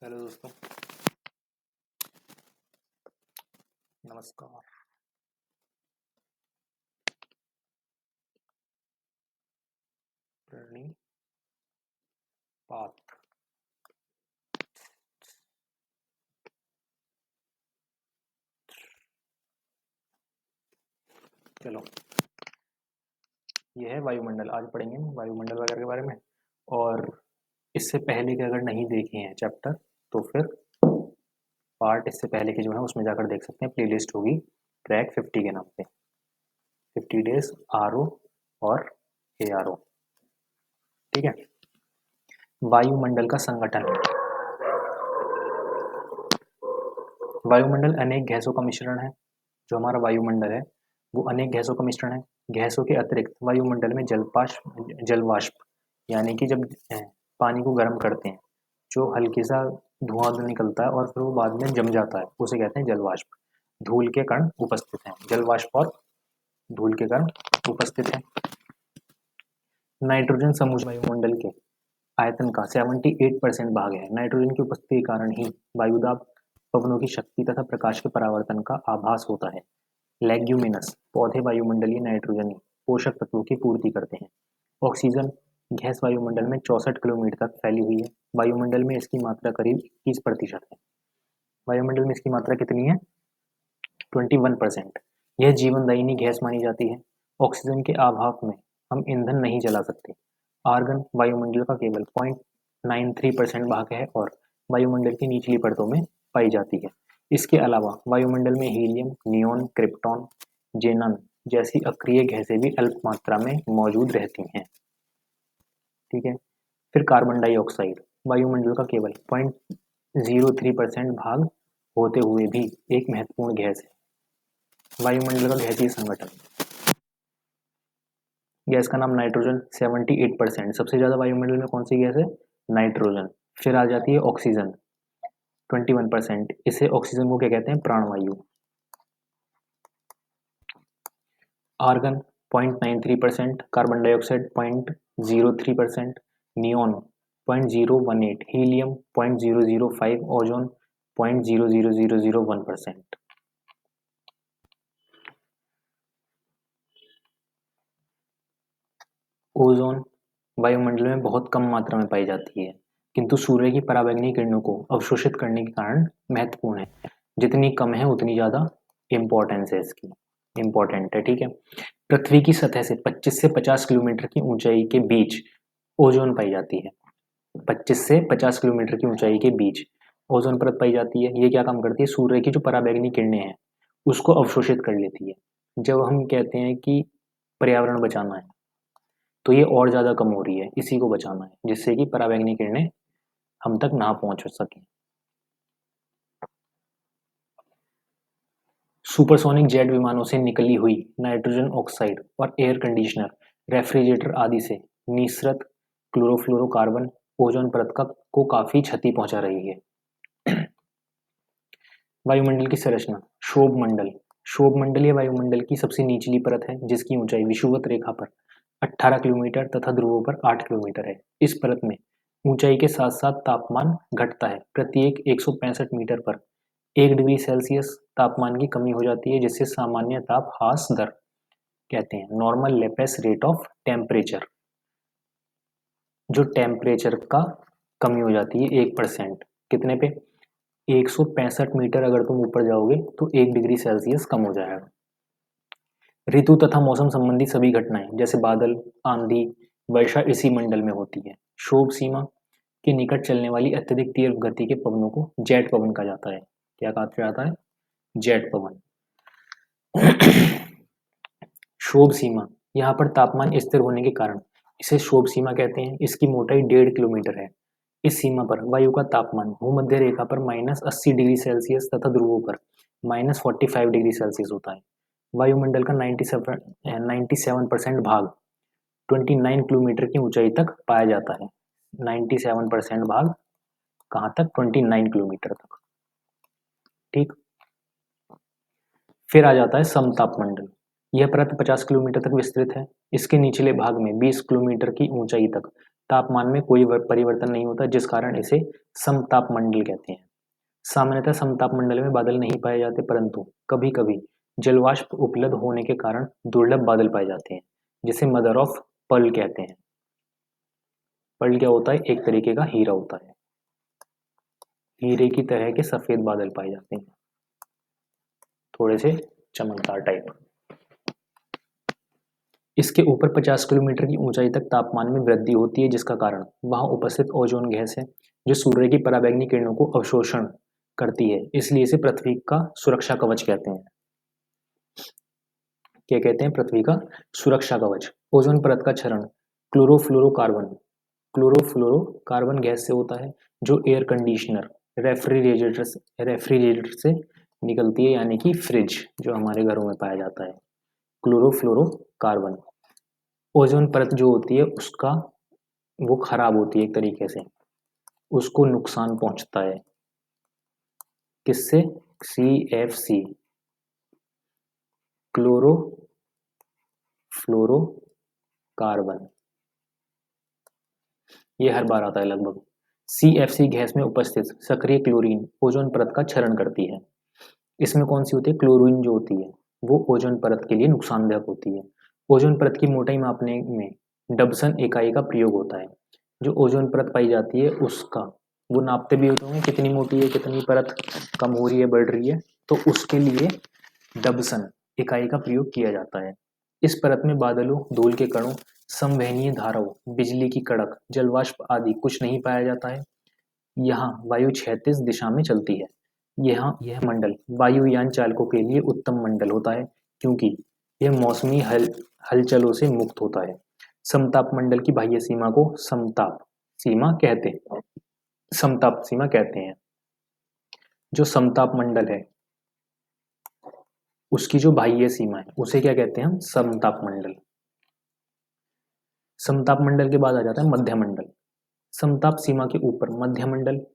Hello दोस्तों, नमस्कार। प्रणिपात। चलो, ये है वायुमंडल। आज पढ़ेंगे हम वायुमंडल वगैरह के बारे में। और इससे पहले के अगर नहीं देखे हैं चैप्टर तो फिर पार्ट इससे पहले के जो है उसमें जाकर देख सकते हैं। प्लेलिस्ट होगी ट्रैक 50 के नाम पे, 50 डेज आरओ और एआरओ। ठीक है। वायुमंडल का संगठन। वायुमंडल अनेक गैसों का मिश्रण है। जो हमारा वायुमंडल है वो अनेक गैसों का मिश्रण है। गैसों के अतिरिक्त वायुमंडल में जलवाष्प यानी कि जब पानी को गर्म करते हैं जो हल्की सा धुआं निकलता है और फिर वो बाद में जम जाता है, उसे कहते हैं जलवाष्प। धूल के कण उपस्थित हैं। जलवाष्प और धूल के कण उपस्थित हैं। नाइट्रोजन समूह वायुमंडल के आयतन का 78% भाग है। नाइट्रोजन की उपस्थिति के कारण ही वायुदाब, पवनों की शक्ति तथा प्रकाश के परावर्तन का आभास होता है। लेग्यूमिनस पौधे वायुमंडलीय नाइट्रोजन पोषक तत्वों की पूर्ति करते हैं। ऑक्सीजन गैस वायुमंडल में 64 किलोमीटर तक फैली हुई है। वायुमंडल में इसकी मात्रा करीब 21% है। वायुमंडल में इसकी मात्रा कितनी है? 21%। यह जीवनदायिनी गैस मानी जाती है। ऑक्सीजन के अभाव में हम ईंधन नहीं जला सकते। आर्गन वायुमंडल का केवल 0.93% भाग है और वायुमंडल की निचली परतों में पाई जाती है। इसके अलावा वायुमंडल में हीलियम, नियोन, क्रिप्टॉन, जेनन जैसी अक्रिय गैसें भी अल्प मात्रा में मौजूद रहती हैं। ठीक है। फिर कार्बन डाइऑक्साइड वायुमंडल का केवल 0.03% भाग होते हुए भी एक महत्वपूर्ण गैस है। वायुमंडल का गैसीय संगठन। गैस का नाम नाइट्रोजन 78%। सबसे ज्यादा वायुमंडल में कौन सी गैस है? नाइट्रोजन। फिर आ जाती है ऑक्सीजन 21%। इसे ऑक्सीजन को क्या कहते हैं? प्राणवायु। Argon 0.93%, carbon dioxide 0.03%, neon 0.018, helium 0.005, ozone 0.00001%। Ozone वायुमंडल में बहुत कम मात्रा में पाई जाती है किंतु सूर्य की पराबैंगनी किरणों को अवशोषित करने के कारण महत्वपूर्ण है। जितनी कम है उतनी ज्यादा इंपॉर्टेंस है इसकी, इंपॉर्टेंट है। ठीक है। पृथ्वी की सतह से 25 से 50 किलोमीटर की ऊंचाई के बीच ओजोन पाई जाती है। 25 से 50 किलोमीटर की ऊंचाई के बीच ओजोन परत पाई जाती है। ये क्या काम करती है? सूर्य की जो पराबैंगनी किरणें हैं उसको अवशोषित कर लेती है। जब हम कहते हैं कि पर्यावरण बचाना है तो ये और ज्यादा कम हो रही है, इसी को बचाना है जिससे कि पराबैंगनी किरणें हम तक ना पहुंच सके। सुपरसोनिक जेट विमानों से निकली हुई नाइट्रोजन ऑक्साइड और एयर कंडीशनर, रेफ्रिजरेटर आदि से निसृत क्लोरोफ्लोरोकार्बन ओजोन परत को काफी क्षति पहुंचा रही है। वायुमंडल की संरचना। क्षोभ मंडल। क्षोभ मंडल या वायुमंडल की सबसे निचली परत है जिसकी ऊंचाई विषुवत रेखा पर 18 किलोमीटर तथा ध्रुवों पर 8 किलोमीटर है। इस परत में ऊंचाई के साथ साथ तापमान घटता है। प्रत्येक 165 मीटर पर 1 डिग्री सेल्सियस तापमान की कमी हो जाती है जिससे सामान्य ताप ह्रास दर कहते हैं, नॉर्मल लेपेस रेट ऑफ टेम्परेचर। जो टेम्परेचर का कमी हो जाती है 1%। कितने पे? 165 मीटर अगर तुम ऊपर जाओगे तो 1 डिग्री सेल्सियस कम हो जाएगा। ऋतु तथा मौसम संबंधी सभी घटनाएं जैसे बादल, आंधी, वर्षा इसी मंडल में होती है। क्षोभ सीमा के निकट चलने वाली अत्यधिक तीव्र गति के पवनों को जेट पवन कहा जाता है। क्या कहा जाता है? जेट पवन। क्षोभ सीमा, यहाँ पर तापमान स्थिर होने के कारण इसे क्षोभ सीमा कहते हैं। इसकी मोटाई 1.5 किलोमीटर है। इस सीमा पर वायु का तापमान भूमध्य रेखा पर -80 डिग्री सेल्सियस तथा ध्रुवों पर -45 डिग्री सेल्सियस होता है। वायुमंडल का 97% भाग 29 किलोमीटर की ऊंचाई तक पाया जाता है। 97% भाग कहाँ तक? 29 किलोमीटर तक। ठीक। फिर आ जाता है समताप मंडल। यह परत 50 किलोमीटर तक विस्तृत है। इसके निचले भाग में 20 किलोमीटर की ऊंचाई तक तापमान में कोई परिवर्तन नहीं होता, जिस कारण इसे समताप मंडल कहते हैं। सामान्यतः समताप मंडल में बादल नहीं पाए जाते, परंतु कभी कभी जलवाष्प उपलब्ध होने के कारण दुर्लभ बादल पाए जाते हैं, जिसे मदर ऑफ पर्ल कहते हैं। पर्ल क्या होता है? एक तरीके का हीरा होता है। हीरे की तरह के सफेद बादल पाए जाते हैं, थोड़े से चमकदार टाइप। इसके ऊपर 50 किलोमीटर की ऊंचाई तक तापमान में वृद्धि होती है, जिसका कारण वहां उपस्थित ओजोन गैस है, जो सूर्य की पराबैंगनी किरणों को अवशोषण करती है। इसलिए इसे पृथ्वी का सुरक्षा कवच कहते हैं। क्या कहते हैं? पृथ्वी का सुरक्षा कवच। ओजोन परत का क्षरण क्लोरोफ्लोरोकार्बन गैस से होता है, जो एयर कंडीशनर, रेफ्रिजरेटर से निकलती है, यानी कि फ्रिज जो हमारे घरों में पाया जाता है। क्लोरोफ्लोरोकार्बन। ओजोन परत जो होती है उसका वो खराब होती है एक तरीके से, उसको नुकसान पहुंचता है। किससे? CFC, chlorofluorocarbon. ये हर बार आता है लगभग। CFC गैस में उपस्थित सक्रिय क्लोरीन ओजोन परत का क्षरण करती है। इसमें कौन सी होती है? क्लोरीन जो होती है वो ओजोन परत के लिए नुकसानदायक होती है। ओजोन परत की मोटाई मापने में डबसन इकाई का प्रयोग होता है। जो ओजोन परत पाई जाती है उसका वो नापते भी होते होंगे, कितनी मोटी है, कितनी परत कम हो रही है, बढ़ रही है, तो उसके लिए डबसन इकाई का प्रयोग किया जाता है। इस परत में बादलों, धूल के कणों, संवहनीय धाराओं, बिजली की कड़क, जलवाष्प आदि कुछ नहीं पाया जाता है। यहाँ वायु क्षैतिज दिशा में चलती है। यह मंडल वायुयान चालकों के लिए उत्तम मंडल होता है, क्योंकि यह मौसमी हलचलों से मुक्त होता है। समताप मंडल की बाह्य सीमा को समताप सीमा कहते हैं। जो समताप मंडल है उसकी जो बाह्य सीमा है उसे क्या कहते हैं हम? समताप मंडल। समताप मंडल के बाद आ जाता है मध्य मंडल। समताप सीमा के ऊपर मध्य मंडल,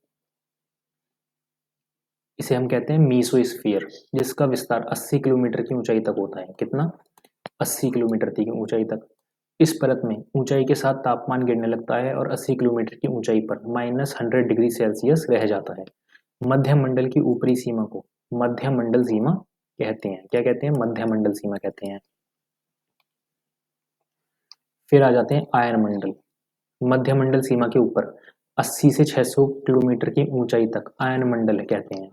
इसे हम कहते हैं मीसोस्फीयर, जिसका विस्तार 80 किलोमीटर की ऊंचाई तक होता है। कितना? 80 किलोमीटर की ऊंचाई तक। इस परत में ऊंचाई के साथ तापमान गिरने लगता है और 80 किलोमीटर की ऊंचाई पर -100 डिग्री सेल्सियस रह जाता है। मध्य मंडल की ऊपरी सीमा को मध्य मंडल सीमा कहते हैं। क्या कहते हैं? मध्य मंडल सीमा कहते हैं। फिर आ जाते हैं आयन मंडल। मध्य मंडल सीमा के ऊपर 80 से 600 किलोमीटर की ऊंचाई तक आयन मंडल कहते हैं।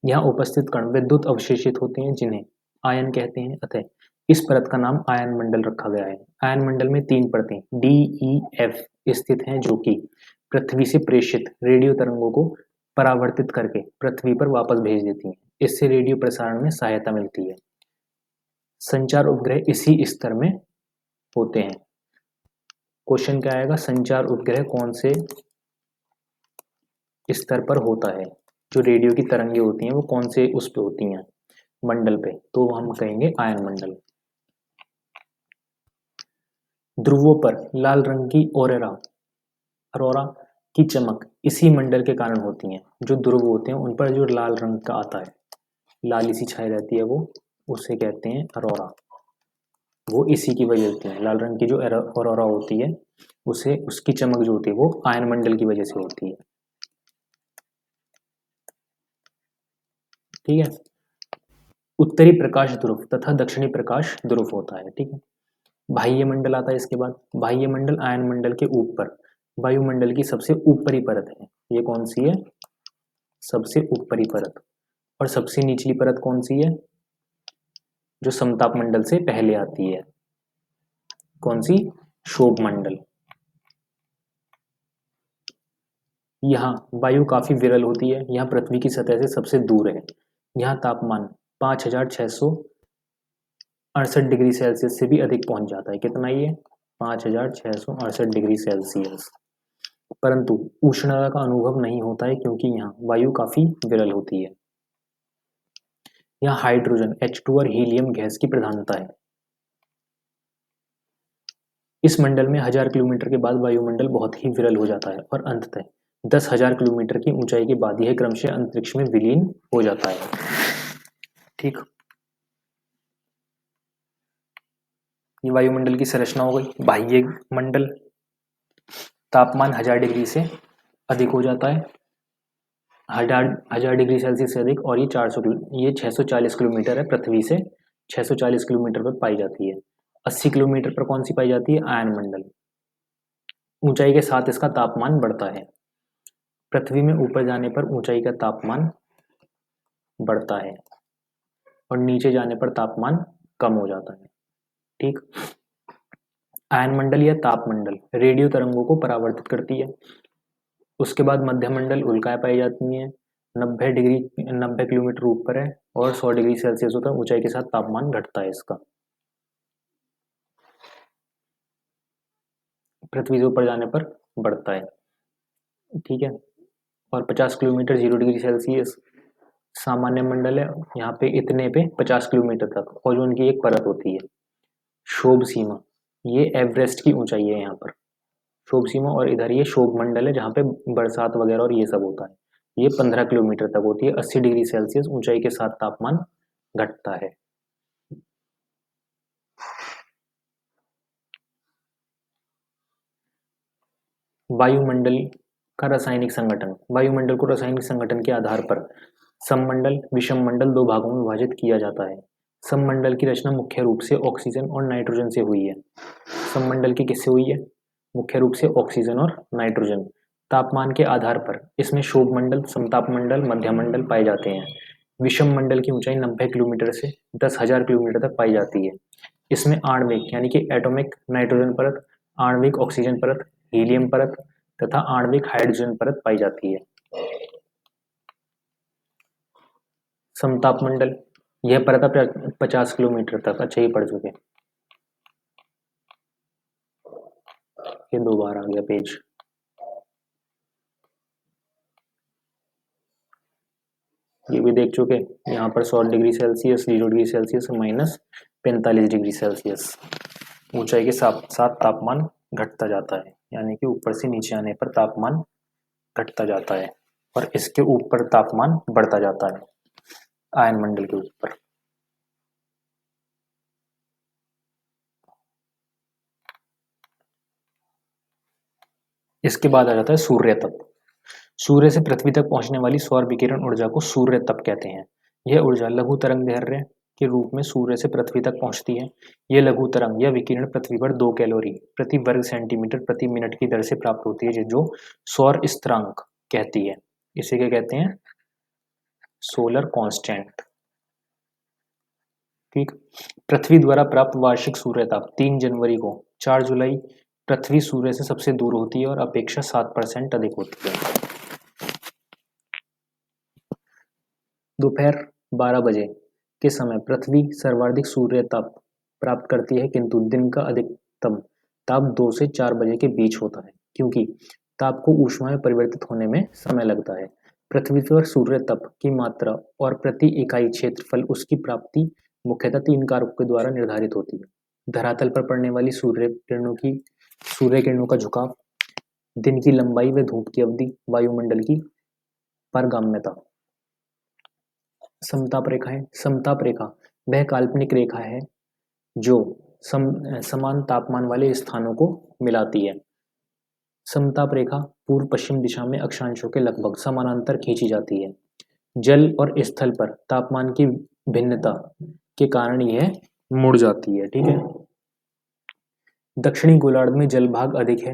यहाँ उपस्थित कण विद्युत अवशेषित होते हैं, जिन्हें आयन कहते हैं। अतः इस परत का नाम आयन मंडल रखा गया है। आयन मंडल में 3 परतें DEF स्थित हैं, जो कि पृथ्वी से प्रेषित रेडियो तरंगों को परावर्तित करके पृथ्वी पर वापस भेज देती हैं। इससे रेडियो प्रसारण में सहायता मिलती है। संचार उपग्रह इसी स्तर में होते हैं। क्वेश्चन क्या आएगा? संचार उपग्रह कौन से स्तर पर होता है? जो रेडियो की तरंगे होती हैं वो कौन से उस पे होती हैं? मंडल पे। तो हम कहेंगे आयन मंडल। ध्रुवों पर लाल रंग की अरोरा की चमक इसी मंडल के कारण होती है। जो ध्रुव होते हैं उन पर जो लाल रंग का आता है, लाली सी छाई रहती है, वो उसे कहते हैं अरोरा। वो इसी की वजह होती है। लाल रंग की जो अरोरा होती है उसे उसकी चमक जो होती है वो आयन मंडल की वजह से होती है। ठीक है। उत्तरी प्रकाश ध्रुव तथा दक्षिणी प्रकाश ध्रुव होता है। ठीक है। बाह्य मंडल आता है इसके बाद। बाह्य मंडल आयन मंडल के ऊपर वायुमंडल की सबसे ऊपरी परत है। ये कौन सी है? सबसे ऊपरी परत। और सबसे निचली परत कौन सी है? जो समताप मंडल से पहले आती है। कौन सी? क्षोभ मंडल। यहाँ वायु काफी विरल होती है। यहाँ पृथ्वी की सतह से सबसे दूर है। यहाँ तापमान 5668 डिग्री सेल्सियस से भी अधिक पहुंच जाता है। कितना ये? 5668 डिग्री सेल्सियस। परंतु उष्णता का अनुभव नहीं होता है, क्योंकि यहाँ वायु काफी विरल होती है। यहाँ हाइड्रोजन H2 और हीलियम गैस की प्रधानता है। इस मंडल में 1000 किलोमीटर के बाद वायुमंडल बहुत ही विरल हो जाता है और अंततः 10,000 किलोमीटर की ऊंचाई के बाद यह क्रमशः अंतरिक्ष में विलीन हो जाता है। ठीक। ये वायुमंडल की संरचना हो गई। बाह्य मंडल, तापमान 1000 डिग्री से अधिक हो जाता है, 1000 डिग्री सेल्सियस से अधिक, और ये 640 किलोमीटर है, पृथ्वी से 640 किलोमीटर पर पाई जाती है। 80 किलोमीटर पर कौन सी पाई जाती है? आयन मंडल। ऊंचाई के साथ इसका तापमान बढ़ता है। पृथ्वी में ऊपर जाने पर ऊंचाई का तापमान बढ़ता है और नीचे जाने पर तापमान कम हो जाता है। ठीक। आयन मंडल या ताप मंडल रेडियो तरंगों को परावर्तित करती है। उसके बाद मध्य मंडल उल्काएं पाई जाती हैं, 90 किलोमीटर ऊपर है और 100 डिग्री सेल्सियस होता है। ऊंचाई के साथ तापमान घटता है इसका। पृथ्वी से ऊपर जाने पर बढ़ता है। ठीक है। और 50 किलोमीटर 0 डिग्री सेल्सियस सामान्य मंडल है। यहाँ पे इतने पे 50 किलोमीटर तक ओजोन की एक परत होती है। शोभ सीमा, ये एवरेस्ट की ऊंचाई है यहाँ पर, शोभ सीमा। और इधर ये शोभ मंडल है जहाँ पे बरसात वगैरह और ये सब होता है। ये 15 किलोमीटर तक होती है। 80 डिग्री सेल्सियस ऊंचाई के साथ तापमान घटता है। वायुमंडल का रासायनिक संगठन। वायुमंडल को रासायनिक संगठन के आधार पर सममंडल, विषम मंडल दो भागों में विभाजित किया जाता है। सममंडल की रचना मुख्य रूप से ऑक्सीजन और नाइट्रोजन से हुई है। सममंडल की किससे हुई है? मुख्य रूप से ऑक्सीजन और नाइट्रोजन। तापमान के आधार पर इसमें शोभ मंडल, समताप मंडल, मध्य मंडल पाए जाते हैं। विषम मंडल की ऊंचाई 90 किलोमीटर से 10,000 किलोमीटर तक पाई जाती है। इसमें आणविक यानी कि एटॉमिक नाइट्रोजन परत, आणविक ऑक्सीजन परत, हीलियम परत तथा आणविक हाइड्रोजन परत पाई जाती है। समताप मंडल, यह परत 50 किलोमीटर तक। अच्छा, ये पढ़ चुके, ये दो बार आ गया पेज। ये भी देख चुके। यहाँ पर 100 degree Celsius, 0 degree Celsius, -45 degree Celsius ऊंचाई के साथ साथ तापमान घटता जाता है। यानी कि ऊपर से नीचे आने पर तापमान घटता जाता है और इसके ऊपर तापमान बढ़ता जाता है आयन मंडल के ऊपर। इसके बाद आ जाता है सूर्य तप। सूर्य से पृथ्वी तक पहुंचने वाली सौर विकिरण ऊर्जा को सूर्य तप कहते हैं। यह ऊर्जा लघु तरंग दैर्घ्य के रूप में सूर्य से पृथ्वी तक पहुंचती है। यह लघु तरंग या विकिरण पृथ्वी पर 2 कैलोरी प्रति वर्ग सेंटीमीटर प्रति मिनट की दर से प्राप्त होती है, जो सौर स्थिरांक कहती है। इसे क्या कहते हैं? Solar constant. ठीक। पृथ्वी द्वारा प्राप्त वार्षिक सूर्यताप 3 जनवरी को 4 जुलाई पृथ्वी सूर्य से सबसे दूर होती है और अपेक्षा 7% अधिक होती है। दोपहर 12 बजे के समय पृथ्वी सर्वाधिक सूर्य ताप प्राप्त करती है, किंतु दिन का अधिकतम ताप 2 से 4 बजे के बीच होता है, क्योंकि ताप को ऊष्मा में परिवर्तित होने में समय लगता है। पृथ्वी पर सूर्य तप की मात्रा और प्रति इकाई क्षेत्रफल उसकी प्राप्ति मुख्यतः 3 कारकों के द्वारा निर्धारित होती है। धरातल पर पड़ने वाली सूर्य किरणों का झुकाव, दिन की लंबाई व धूप की अवधि, वायुमंडल की पारगम्यता। समताप रेखाएं। समताप रेखा वह काल्पनिक रेखा है जो समान तापमान वाले स्थानों को मिलाती है। समताप रेखा पूर्व पश्चिम दिशा में अक्षांशों के लगभग समानांतर खींची जाती है। जल और स्थल पर तापमान की भिन्नता के कारण यह मुड़ जाती है। ठीक है। दक्षिणी गोलार्ध में जल भाग अधिक है,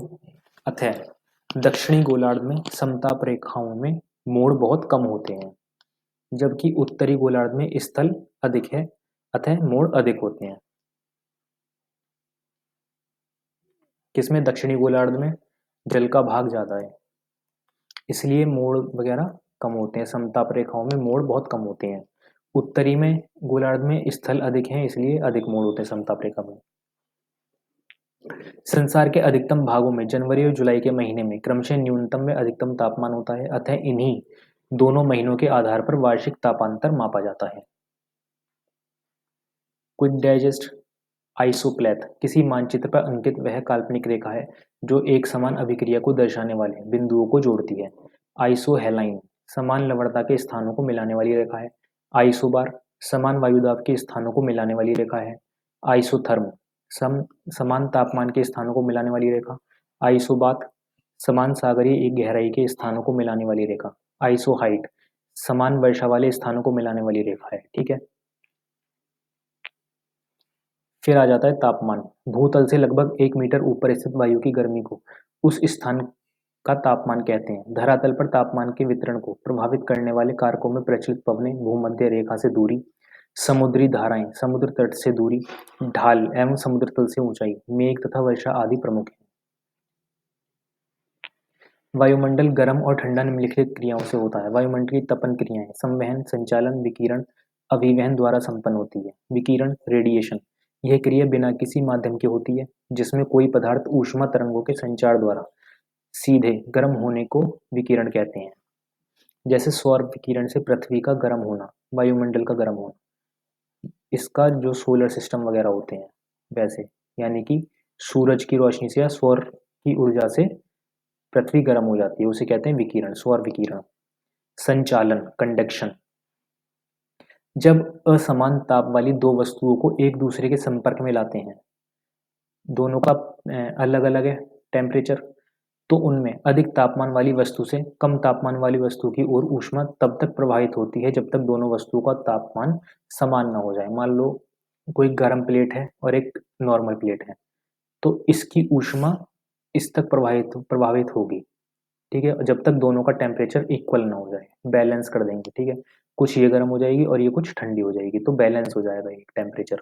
अतः दक्षिणी गोलार्ध में समताप रेखाओं में मोड़ बहुत कम होते हैं, जबकि उत्तरी गोलार्ध में स्थल अधिक है, अतः मोड़ अधिक होते हैं। किसमें? दक्षिणी गोलार्ध में जल का भाग ज्यादा है, इसलिए मोड़ वगैरह कम होते हैं। समताप रेखाओं में मोड़ बहुत कम होते हैं। उत्तरी में गोलार्ध में स्थल अधिक है, इसलिए अधिक मोड़ होते हैं समताप रेखा में। संसार के अधिकतम भागों में जनवरी और जुलाई के महीने में क्रमशः न्यूनतम व अधिकतम तापमान होता है, अतः इन्हीं दोनों महीनों के आधार पर वार्षिक तापांतर मापा जाता है। Quick digest. आइसोप्लेथ किसी मानचित्र पर अंकित वह काल्पनिक रेखा है जो एक समान अभिक्रिया को दर्शाने वाले बिंदुओं को जोड़ती है। आइसोहेलाइन समान लवणता के स्थानों को मिलाने वाली रेखा है। आइसोबार समान वायुदाब के स्थानों को मिलाने वाली रेखा है। आइसोथर्म समान तापमान के स्थानों को मिलाने वाली रेखा। आइसोबात, समान सागरीय एक गहराई के स्थानों को मिलाने वाली रेखा। आइसोहाइट, समान वर्षा वाले स्थानों को मिलाने वाली रेखा है। ठीक है, फिर आ जाता है तापमान। भूतल से लगभग 1 मीटर ऊपर स्थित वायु की गर्मी को उस स्थान का तापमान कहते हैं। धरातल पर तापमान के वितरण को प्रभावित करने वाले कारकों में प्रचलित पवनें, भूमध्य रेखा से दूरी, समुद्री धाराएं, समुद्र तट से दूरी, ढाल एवं समुद्र तल से ऊंचाई, मेघ तथा वर्षा आदि प्रमुख हैं। वायुमंडल गर्म और ठंडा निम्नलिखित क्रियाओं से होता है। वायुमंडल की तपन क्रियाएं संवहन, संचालन, विकिरण, अभिवहन द्वारा संपन्न होती है। विकिरण, रेडिएशन, यह क्रिया बिना किसी माध्यम की होती है, जिसमें कोई पदार्थ ऊष्मा तरंगों के संचार द्वारा सीधे गर्म होने को विकिरण कहते हैं। जैसे सौर विकिरण से पृथ्वी का गर्म होना, वायुमंडल का गर्म होना, इसका जो सोलर सिस्टम वगैरह होते हैं वैसे, यानी कि सूरज की रोशनी से या सौर की ऊर्जा से पृथ्वी गर्म हो जाती है, उसे कहते हैं विकिरण, सौर विकिरण। संचालन, कंडक्शन, जब असमान ताप वाली दो वस्तुओं को एक दूसरे के संपर्क में लाते हैं, दोनों का अलग अलग है टेम्परेचर, तो उनमें अधिक तापमान वाली वस्तु से कम तापमान वाली वस्तु की ओर ऊष्मा तब तक प्रवाहित होती है जब तक दोनों वस्तुओं का तापमान समान ना हो जाए। मान लो कोई गर्म प्लेट है और एक नॉर्मल प्लेट है, तो इसकी ऊष्मा इस तक प्रभावित होगी। ठीक है, जब तक दोनों का टेम्परेचर इक्वल ना हो जाए, बैलेंस कर देंगे। ठीक है, कुछ ये गर्म हो जाएगी और ये कुछ ठंडी हो जाएगी, तो बैलेंस हो जाएगा एक टेम्परेचर।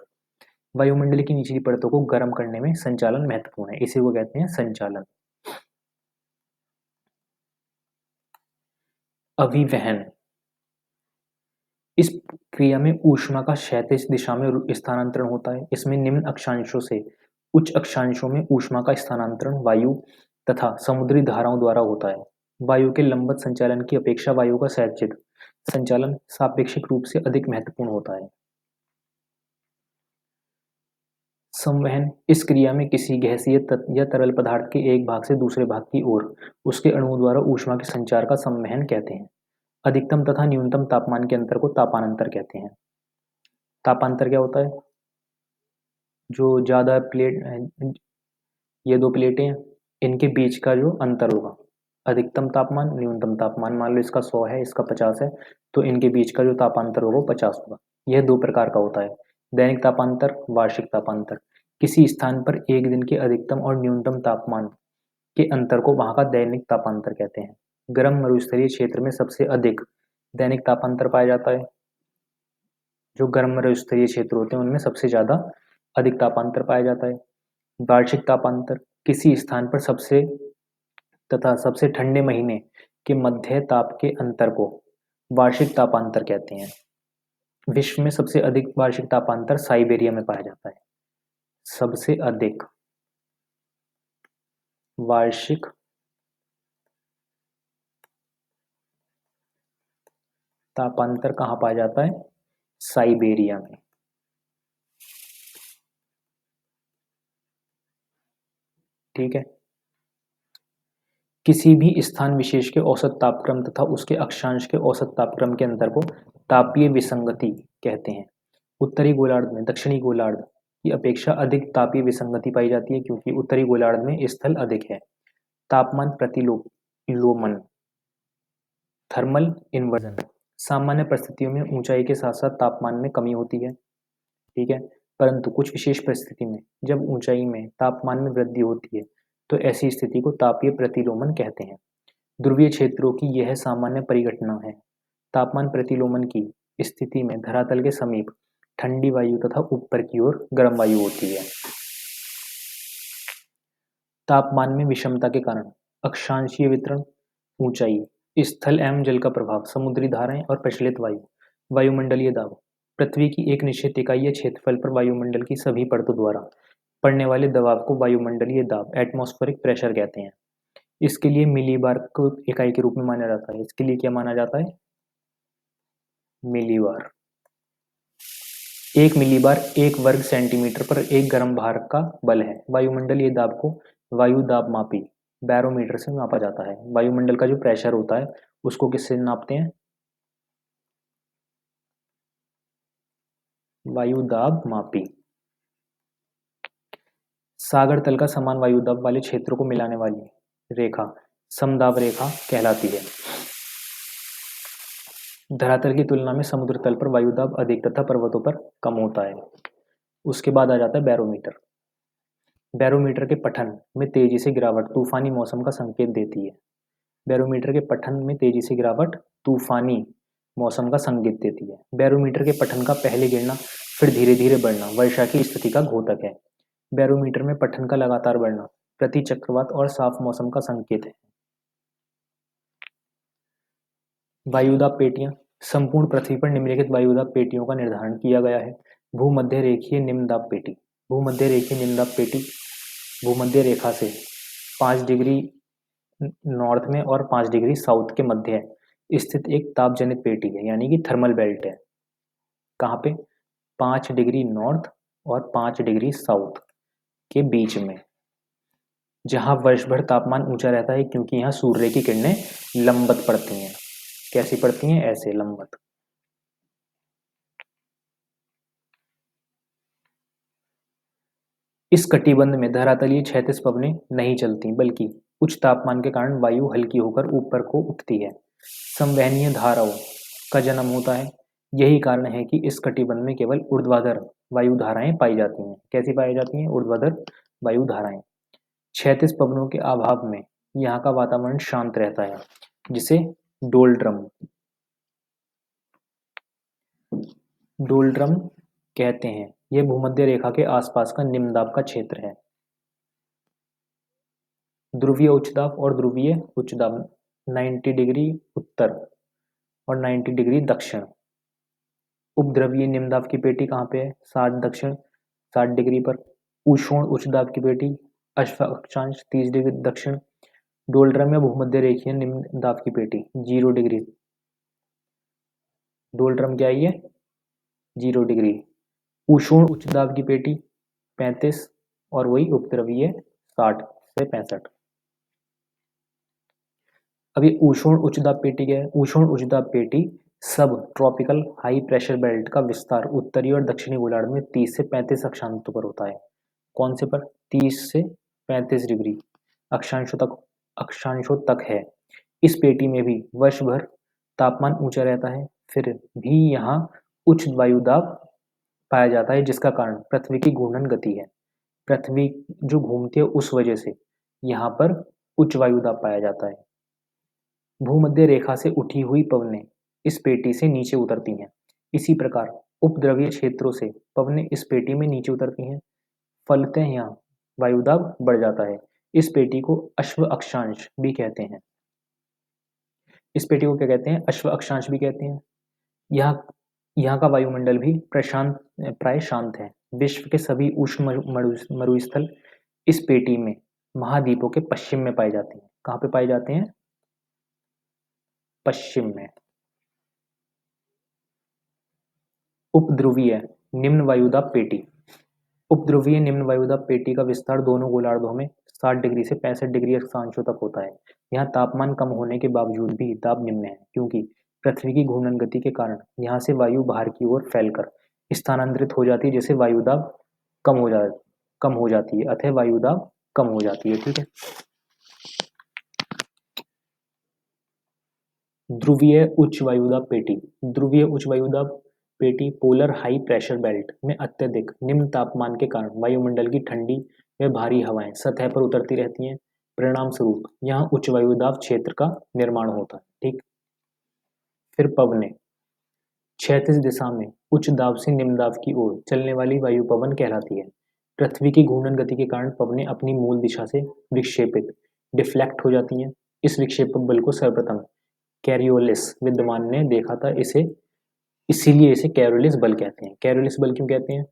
वायुमंडल की निचली परतों को गर्म करने में संचालन महत्वपूर्ण है, इसी को कहते हैं संचालन। अभिवहन, इस क्रिया में ऊष्मा का क्षैतिज दिशा में स्थानांतरण होता है। इसमें निम्न अक्षांशों से उच्च अक्षांशों में ऊष्मा का स्थानांतरण वायु तथा समुद्री धाराओं द्वारा होता है। वायु के लंबवत संचालन की अपेक्षा वायु का क्षैतिज संचालन सापेक्षिक रूप से अधिक महत्वपूर्ण होता है। संवहन, इस क्रिया में किसी गैसीय या तरल पदार्थ के एक भाग से दूसरे भाग की ओर उसके अणुओं द्वारा ऊष्मा के संचार का संवहन कहते हैं। अधिकतम तथा न्यूनतम तापमान के अंतर को तापानंतर कहते हैं। तापांतर क्या होता है? जो ज़्यादा प्लेट, ये दो प्लेटें हैं, इनके बीच का जो अंतर होगा, अधिकतम तापमान, न्यूनतम तापमान, मान लो इसका 100 है, इसका 50 है, तो इनके बीच का जो तापांतर होगा वो 50 होगा। यह दो प्रकार का होता है, दैनिक तापांतर, वार्षिक तापांतर। किसी स्थान पर एक दिन के अधिकतम और न्यूनतम तापमान के अंतर को वहाँ का दैनिक तापांतर कहते हैं। गर्म मरुस्थलीय क्षेत्र में सबसे अधिक दैनिक तापांतर पाया जाता है। जो गर्म मरुस्थलीय क्षेत्र होते हैं उनमें सबसे ज़्यादा अधिक तापांतर पाया जाता है। वार्षिक तापांतर, किसी स्थान पर सबसे तथा सबसे ठंडे महीने के मध्य ताप के अंतर को वार्षिक तापांतर कहते हैं। विश्व में सबसे अधिक वार्षिक तापांतर साइबेरिया में पाया जाता है। सबसे अधिक वार्षिक तापांतर कहाँ पाया जाता है? साइबेरिया में। ठीक है, किसी भी स्थान विशेष के औसत तापक्रम तथा उसके अक्षांश के औसत तापक्रम के अंतर को तापीय विसंगति कहते हैं। उत्तरी गोलार्ध में दक्षिणी गोलार्ध की अपेक्षा अधिक तापीय विसंगति पाई जाती है, क्योंकि उत्तरी गोलार्ध में स्थल अधिक है। तापमान प्रतिलोमन, थर्मल इन्वर्जन, सामान्य परिस्थितियों में ऊंचाई के साथ साथ तापमान में कमी होती है। ठीक है, परंतु कुछ विशेष परिस्थिति में जब ऊंचाई में तापमान में वृद्धि होती है तो ऐसी स्थिति को तापीय प्रतिलोमन कहते हैं। ध्रुवीय क्षेत्रों की यह सामान्य परिघटना है। तापमान प्रतिलोमन की स्थिति में धरातल के समीप ठंडी वायु तथा ऊपर की ओर गर्म वायु होती है। तापमान में विषमता के कारण अक्षांशीय वितरण, ऊंचाई, स्थल एवं जल का प्रभाव, समुद्री धाराएं और प्रचलित वायु, वायुमंडलीय दाब, पृथ्वी की एक निश्चित इकाई या क्षेत्रफल पर वायुमंडल की सभी परतों द्वारा पड़ने वाले दबाव को वायुमंडलीय दाब, एटमॉस्फेरिक प्रेशर कहते हैं। इसके लिए मिलीबार को इकाई के रूप में माना जाता है। इसके लिए क्या माना जाता है? मिलीबार। 1 मिलीबार 1 वर्ग सेंटीमीटर पर एक गर्म भार का बल है। वायुमंडलीय दाब को वायु दाब मापी बैरोमीटर से नापा जाता है। वायुमंडल का जो प्रेशर होता है उसको किससे नापते हैं? वायु दाब मापी। सागर तल का समान वायुदाब वाले क्षेत्रों को मिलाने वाली रेखा समदाब रेखा कहलाती है। धरातल की तुलना में समुद्र तल पर वायुदाब अधिक तथा पर्वतों पर कम होता है। उसके बाद आ जाता है बैरोमीटर। बैरोमीटर के पठन में तेजी से गिरावट तूफानी मौसम का संकेत देती है। बैरोमीटर के पठन में तेजी से गिरावट तूफानी मौसम का संकेत देती है। बैरोमीटर के पठन का पहले गिरना फिर धीरे धीरे बढ़ना वर्षा की स्थिति का घोतक है। बैरोमीटर में पठन का लगातार बढ़ना प्रति चक्रवात और साफ मौसम का संकेत है। वायुदाब पेटियां। संपूर्ण पृथ्वी पर निम्नलिखित वायुदाब पेटियों का निर्धारण किया गया है। भूमध्य रेखीय निम्नदाब पेटी। भूमध्य रेखीय निम्नदाब पेटी भूमध्य रेखा से 5 डिग्री नॉर्थ में और 5 डिग्री साउथ के मध्य स्थित एक तापजनित पेटी है, यानी कि थर्मल बेल्ट है। कहाँ पे? 5 डिग्री नॉर्थ और 5 डिग्री साउथ के बीच में, जहाँ वर्ष भर तापमान ऊंचा रहता है, क्योंकि यहाँ सूर्य की किरणें लंबवत पड़ती हैं। कैसी पड़ती हैं? ऐसे लंबवत। इस कटिबंध में धरातलीय क्षैतिज पवनें नहीं चलती, बल्कि उच्च तापमान के कारण वायु हल्की होकर ऊपर को उठती है। संवहनीय धाराओं का जन्म होता है। यही कारण है कि इस कटिबंध में केवल ऊर्ध्वाधर वायु धाराएं पाई जाती हैं। कैसी पाई जाती हैं? ऊर्ध्वाधर वायु धाराएं। क्षैतिज पवनों के अभाव में यहाँ का वातावरण शांत रहता है, जिसे डोल्ड्रम कहते हैं। यह भूमध्य रेखा के आसपास का निम्न दाब का क्षेत्र है। ध्रुवीय उच्च दाब और ध्रुवीय उच्च दाब 90 डिग्री उत्तर और 90 डिग्री दक्षिण। उपद्रवीय निम्न दाब की पेटी कहाँ पे है? 60 दक्षिण 60 डिग्री पर। उष्ण उच्च दाब की पेटी अश्व अक्षांश 30 डिग्री दक्षिण। डोल्ड्रम या भूमध्य रेखीय निम्न दाब की पेटी 0 डिग्री। डोल्ड्रम क्या है? 0 डिग्री। उष्ण उच्च दाब की पेटी 35 और वही उपद्रवीय 60 से 65। अब ये उष्ण उच्च दाब पेटी क्या है? उष्ण उच्च दाब पेटी सब ट्रॉपिकल हाई प्रेशर बेल्ट का विस्तार उत्तरी और दक्षिणी गोलार्ध में 30 से 35 अक्षांशों पर होता है। कौन से पर? 30 से 35 डिग्री अक्षांशों तक है। इस पेटी में भी वर्ष भर तापमान ऊंचा रहता है, फिर भी यहाँ उच्च वायुदाब पाया जाता है, जिसका कारण पृथ्वी की घूर्णन गति है। पृथ्वी जो घूमती है उस वजह से यहाँ पर उच्च वायुदाब पाया जाता है। भूमध्य रेखा से उठी हुई पवनें इस पेटी से नीचे उतरती हैं। इसी प्रकार उपद्रवीय क्षेत्रों से पवनें इस पेटी में नीचे उतरती हैं। फलतः यहाँ वायुदाब बढ़ जाता है। इस पेटी को अश्व अक्षांश भी कहते हैं। इस पेटी को क्या कहते हैं? अश्व अक्षांश भी कहते हैं। यहाँ का वायुमंडल भी प्राय शांत है। विश्व के सभी उष्ण मरुस्थल इस पेटी में महाद्वीपों के पश्चिम में पाए जाते हैं। कहाँ पे पाए जाते हैं? पश्चिम में। उपध्रुवीय निम्न वायुदाब पेटी। उपध्रुवीय निम्न वायुदाब पेटी का विस्तार दोनों गोलार्धों में 60 डिग्री से 65 डिग्री अक्षांशों तक होता है। यहाँ तापमान कम होने के बावजूद भी दाब निम्न है, क्योंकि पृथ्वी की घूर्णन गति के कारण यहाँ से वायु बाहर की ओर फैलकर स्थानांतरित हो जाती है, जिससे वायुदाब कम हो जाती है। अतः वायुदाब कम हो जाती है। ठीक है। ध्रुवीय उच्च वायुदाब पेटी। ध्रुवीय उच्च वायुदाब पेटी पोलर हाई प्रेशर बेल्ट में अत्यधिक निम्न तापमान के कारण वायुमंडल की ठंडी व भारी हवाएं सतह पर उतरती रहती हैं। परिणाम स्वरूप यहाँ उच्च वायुदाब क्षेत्र का निर्माण होता है। ठीक। फिर पवनें क्षैतिज दिशा में उच्च दाब से निम्न दाब की ओर चलने वाली वायु पवन कहलाती है। पृथ्वी की घूर्णन गति के कारण पवनें अपनी मूल दिशा से विक्षेपित डिफ्लेक्ट हो जाती हैं। इस विक्षेपक बल को सर्वप्रथम कैरियोलिस विद्वान ने देखा था। इसीलिए इसे कैरोलिस बल कहते हैं। कैरोलिस बल क्यों कहते हैं?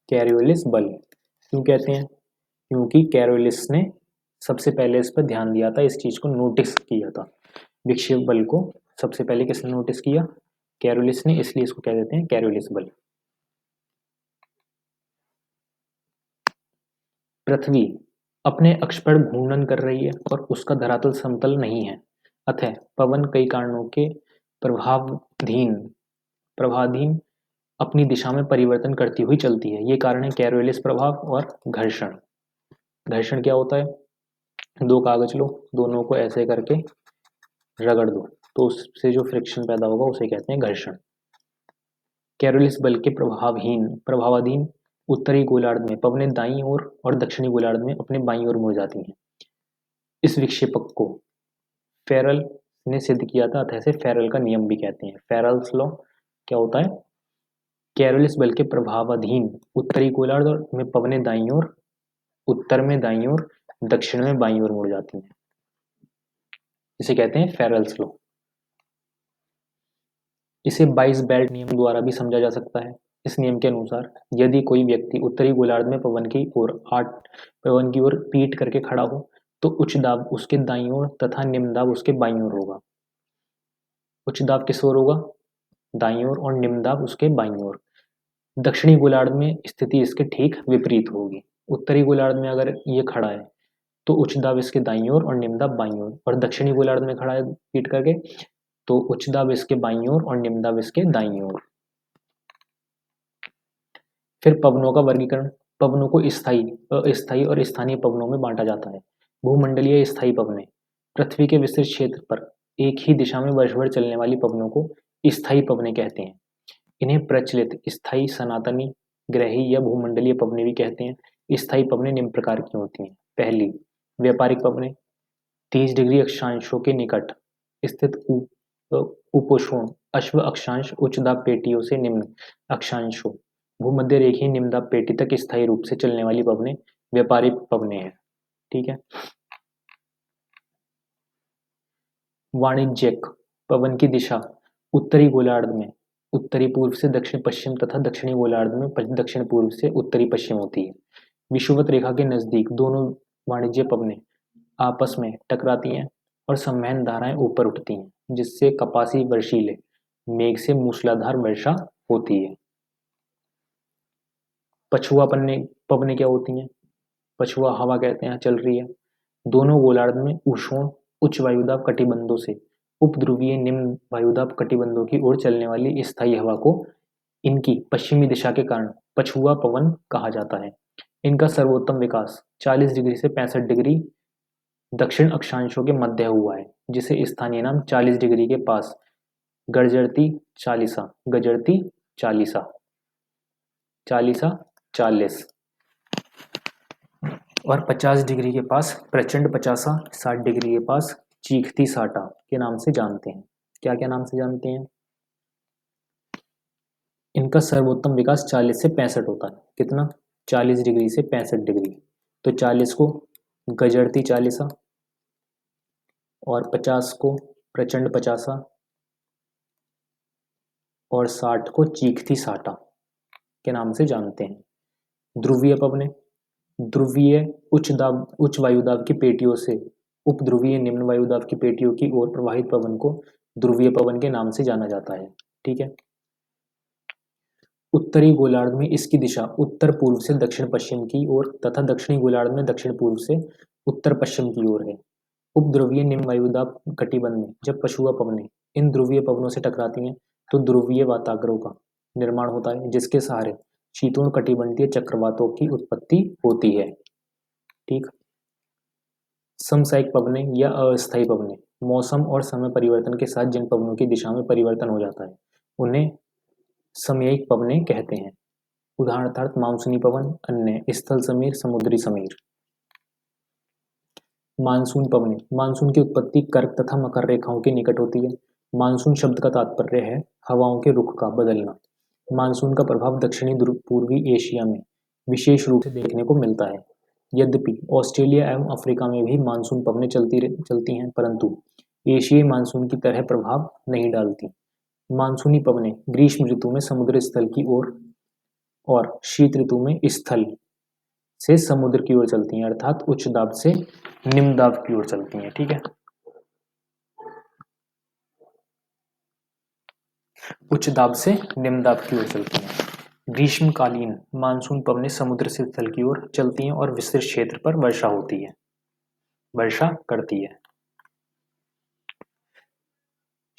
कैरियोलिस बल क्यों कहते हैं? क्योंकि कैरोलिस ने सबसे पहले इस पर ध्यान दिया था, इस चीज को नोटिस किया था। विक्षेप बल को सबसे पहले किसने नोटिस किया? कैरोलिस ने, इसलिए इसको क्या कहते हैं? कैरोलिस बल। पृथ्वी अपने अक्ष पर घूर्णन कर रही है और उसका धरातल समतल नहीं है, अतः पवन कई कारणों के प्रभावाधीन अपनी दिशा में परिवर्तन करती हुई चलती है। ये कारण है कैरोलिस प्रभाव और घर्षण। घर्षण क्या होता है? दो कागज लो, दोनों को ऐसे करके रगड़ दो तो उससे जो फ्रिक्शन पैदा होगा उसे कहते हैं घर्षण। कैरोलिस बल के प्रभावाधीन उत्तरी गोलार्ध में पवनें दाईं ओर और दक्षिणी गोलार्ध में अपने बाईं ओर मुड़ जाती हैं। इस विक्षेपक को फेरल ने सिद्ध किया था, अतः से फेरल का नियम भी कहते हैं। फेरल्स लॉ क्या होता है? कैरोलिस बल के प्रभावाधीन उत्तरी गोलार्ध में पवनें दाईं ओर, उत्तर में दाईं ओर, दक्षिण में बाईं ओर मुड़ जाती हैं। इसे कहते हैं फेरल्स लॉ। इसे 22 बेल्ट नियम द्वारा भी समझा जा सकता है। इस नियम के अनुसार यदि कोई व्यक्ति उत्तरी गोलार्ध में पवन की ओर पीठ करके खड़ा हो तो उच्च दाब उसके दाईं ओर तथा निम्न दाब उसके बाईं ओर होगा। उच्च दाब किस ओर होगा? दाईं ओर, और निम्न दाब उसके बाईं ओर। दक्षिणी गोलार्ध में स्थिति इसके ठीक विपरीत होगी। उत्तरी गोलार्ध में अगर ये खड़ा है तो उच्च दाब इसके दाईं ओर और निम्न दाब बाईं ओर, और दक्षिणी गोलार्ध में खड़ा है पीठ करके तो उच्च दाब इसके बाईं ओर और निम्न दाब इसके दाईं ओर। फिर पवनों का वर्गीकरण। पवनों को स्थायी, अस्थायी और स्थानीय पवनों में बांटा जाता है। भूमंडलीय स्थायी पवनें पृथ्वी के विस्तृत क्षेत्र पर एक ही दिशा में वर्ष भर चलने वाली पवनों को स्थायी पवनें कहते हैं। इन्हें प्रचलित स्थायी, सनातनी, ग्रही या भूमंडलीय पवनें भी कहते हैं। स्थायी पवनें निम्न प्रकार की होती हैं। पहली, व्यापारिक पवनें 30 डिग्री अक्षांशों के निकट स्थित उपोष्ण अश्व अक्षांश उच्च दाब पेटियों से निम्न अक्षांशों भूमध्य रेखीय निम्न दाब पेटी तक स्थायी रूप से चलने वाली पवनें व्यापारिक पवनें हैं। ठीक है। वाणिज्यिक पवन की दिशा उत्तरी गोलार्ध में उत्तरी पूर्व से दक्षिण पश्चिम तथा दक्षिणी गोलार्ध में दक्षिण पूर्व से उत्तरी पश्चिम होती है। विषुवत रेखा के नजदीक दोनों वाणिज्य पवनें आपस में टकराती हैं और संवहन धाराएं ऊपर उठती हैं, जिससे कपासी बर्फीले मेघ से मूसलाधार वर्षा होती है। पछुआ पवनें क्या होती हैं? पछुआ हवा कहते हैं, चल रही है। दोनों गोलार्ध में उष्ण उच्च वायुदाब कटिबंधों से उपध्रुवीय निम्न वायुदाब कटिबंधों की ओर चलने वाली स्थायी हवा को इनकी पश्चिमी दिशा के कारण पछुआ पवन कहा जाता है। इनका सर्वोत्तम विकास 40 डिग्री से 65 डिग्री दक्षिण अक्षांशों के मध्य हुआ है, जिसे स्थानीय नाम 40 डिग्री के पास गजरती चालीसा, गजरती चालीसा, चालीसा 40 और 50 डिग्री के पास प्रचंड 50, 60 डिग्री के पास चीखती साटा के नाम से जानते हैं। क्या क्या नाम से जानते हैं? इनका सर्वोत्तम विकास 40 से 65 होता है। कितना? 40 डिग्री से 65 डिग्री। तो 40 को गजरती चालीसा और 50 को प्रचंड 50 और 60 को चीखती साटा के नाम से जानते हैं। ध्रुवीय पवनें ध्रुवीय उच्च वायुदाब की पेटियों से उपध्रुवीय निम्न वायुदाब की पेटियों की ओर प्रवाहित पवन को ध्रुवीय पवन के नाम से जाना जाता है। ठीक है। उत्तरी गोलार्ध में इसकी दिशा उत्तर पूर्व से दक्षिण पश्चिम की ओर तथा दक्षिणी गोलार्ध में दक्षिण पूर्व से उत्तर पश्चिम की ओर है। उपध्रुवीय निम्न वायुदाब कटिबंध में जब पछुआ पवनें इन ध्रुवीय पवनों से टकराती हैं तो ध्रुवीय वाताग्रोह का निर्माण होता है, जिसके सहारे शीतोष्ण कटिबंधीय चक्रवातों की उत्पत्ति होती है। ठीक। समसामयिक पवनें या अस्थायी पवनें मौसम और समय परिवर्तन के साथ जिन पवनों की दिशा में परिवर्तन हो जाता है उन्हें समयायिक पवनें कहते हैं। उदाहरणार्थ मानसूनी पवन, अन्य स्थल समीर, समुद्री समीर। मानसून पवनें मानसून की उत्पत्ति कर्क तथा मकर रेखाओं के निकट होती है। मानसून शब्द का तात्पर्य है हवाओं के रुख का बदलना। मानसून का प्रभाव दक्षिणी पूर्वी एशिया में विशेष रूप से देखने को मिलता है। यद्यपि ऑस्ट्रेलिया एवं अफ्रीका में भी मानसून पवनें चलती हैं, परंतु एशियाई मानसून की तरह प्रभाव नहीं डालती। मानसूनी पवनें ग्रीष्म ऋतु में समुद्र स्थल की ओर और शीत ऋतु में स्थल से समुद्र की ओर चलती हैं, अर्थात उच्च दाब से निम्न दाब की ओर चलती हैं। ठीक है। उच्च दाब से निम्न दाब की ओर चलती हैं। ग्रीष्मकालीन मानसून पवनें समुद्र से स्थल की ओर चलती हैं और विस्तृत क्षेत्र पर वर्षा होती है, वर्षा करती है।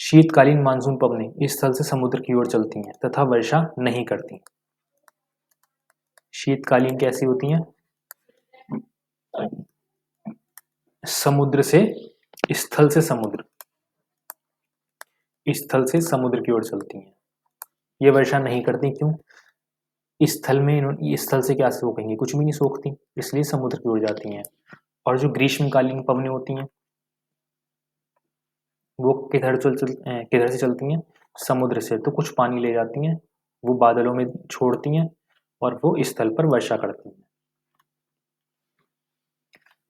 शीतकालीन मानसून पवनें स्थल से समुद्र की ओर चलती हैं तथा वर्षा नहीं करती। शीतकालीन कैसी होती हैं? समुद्र से स्थल से समुद्र, स्थल से समुद्र की ओर चलती हैं। ये वर्षा नहीं करती, क्यों? स्थल में स्थल से क्या सोखेंगी? कुछ भी नहीं सोखती, इसलिए समुद्र की ओर जाती हैं। और जो ग्रीष्मकालीन पवनें होती हैं वो किधर से चलती हैं? समुद्र से। तो कुछ पानी ले जाती हैं, वो बादलों में छोड़ती हैं और वो स्थल पर वर्षा करती हैं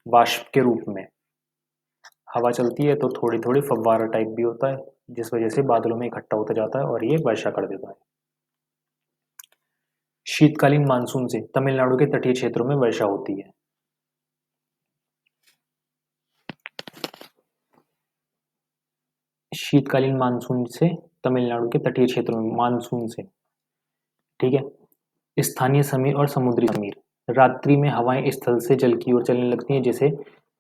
वाष्प के रूप में। हवा चलती है तो थोड़ी थोड़ी फव्वारा टाइप भी होता है, जिस वजह से बादलों में इकट्ठा होता जाता है और ये वर्षा कर देता है। शीतकालीन मानसून से तमिलनाडु के तटीय क्षेत्रों में वर्षा होती है। शीतकालीन मानसून से तमिलनाडु के तटीय क्षेत्रों में मानसून से, ठीक है। स्थानीय समीर और समुद्री समीर, रात्रि में हवाएं स्थल से जल की ओर चलने लगती हैं, जिसे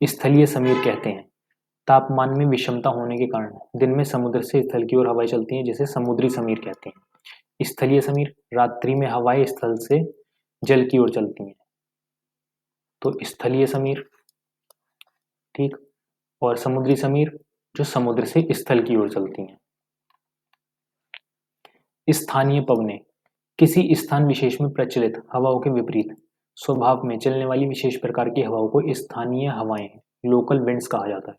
स्थलीय समीर कहते हैं। तापमान में विषमता होने के कारण दिन में समुद्र से स्थल की ओर हवाएं चलती हैं, जिसे समुद्री समीर कहते हैं। स्थलीय समीर, रात्रि में हवाएं स्थल से जल की ओर चलती हैं, तो स्थलीय समीर, ठीक। और समुद्री समीर जो समुद्र से स्थल की ओर चलती हैं। स्थानीय पवनें, किसी स्थान विशेष में प्रचलित हवाओं के विपरीत स्वभाव में चलने वाली विशेष प्रकार की हवाओं को स्थानीय हवाएं, लोकल विंड्स कहा जाता है।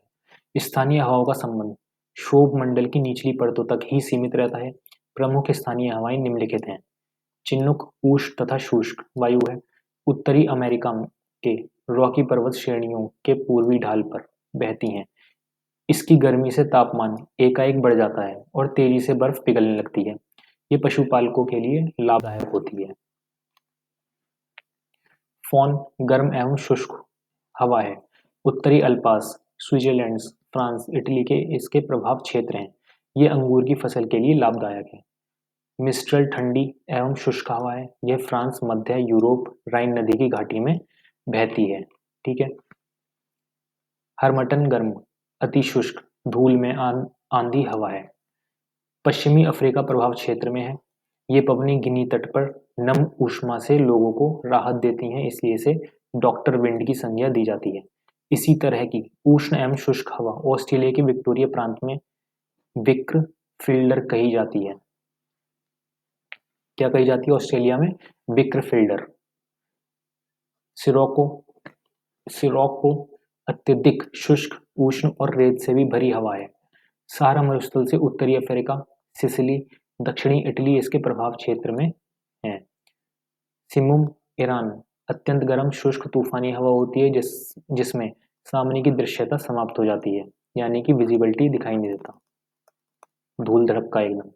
स्थानीय हवाओं का संबंध क्षोभ मंडल की निचली परतों तक ही सीमित रहता है। प्रमुख स्थानीय हवाएं निम्नलिखित हैं। चिन्नुक उष्ण तथा शुष्क वायु है, उत्तरी अमेरिका के रॉकी पर्वत श्रेणियों के पूर्वी ढाल पर बहती हैं। इसकी गर्मी से तापमान एकाएक बढ़ जाता है और तेजी से बर्फ पिघलने लगती है। ये पशुपालकों के लिए लाभदायक होती है। फोन गर्म एवं शुष्क हवा है, उत्तरी अल्पास, स्विट्जरलैंड, फ्रांस, इटली के इसके प्रभाव क्षेत्र हैं। ये अंगूर की फसल के लिए लाभदायक है। मिस्ट्रल ठंडी एवं शुष्क हवा है, यह फ्रांस, मध्य यूरोप, राइन नदी की घाटी में बहती है, ठीक है। हरमटन गर्म अति शुष्क धूल में आंधी हवा है, पश्चिमी अफ्रीका प्रभाव क्षेत्र में है। ये पवनें गिनी तट पर नम ऊष्मा से लोगों को राहत देती हैं, इसलिए इसे डॉक्टर विंड की संज्ञा दी जाती है। इसी तरह की उष्ण एवं शुष्क हवा ऑस्ट्रेलिया के विक्टोरिया प्रांत में विक्र फील्डर कही जाती है। क्या कही जाती है ऑस्ट्रेलिया में? विक्र फील्डर। सिरोको सिरोको अत्यधिक शुष्क, उष्ण और रेत से भी भरी हवा है। सहारा मरुस्थल से उत्तरी अफ्रीका, सिसिली, दक्षिणी इटली इसके प्रभाव क्षेत्र में है। सिमुम ईरान अत्यंत गर्म शुष्क तूफानी हवा होती है, जिसमें सामने की दृश्यता समाप्त हो जाती है, यानी कि विजिबिलिटी दिखाई नहीं देता, धूल धड़का एकदम।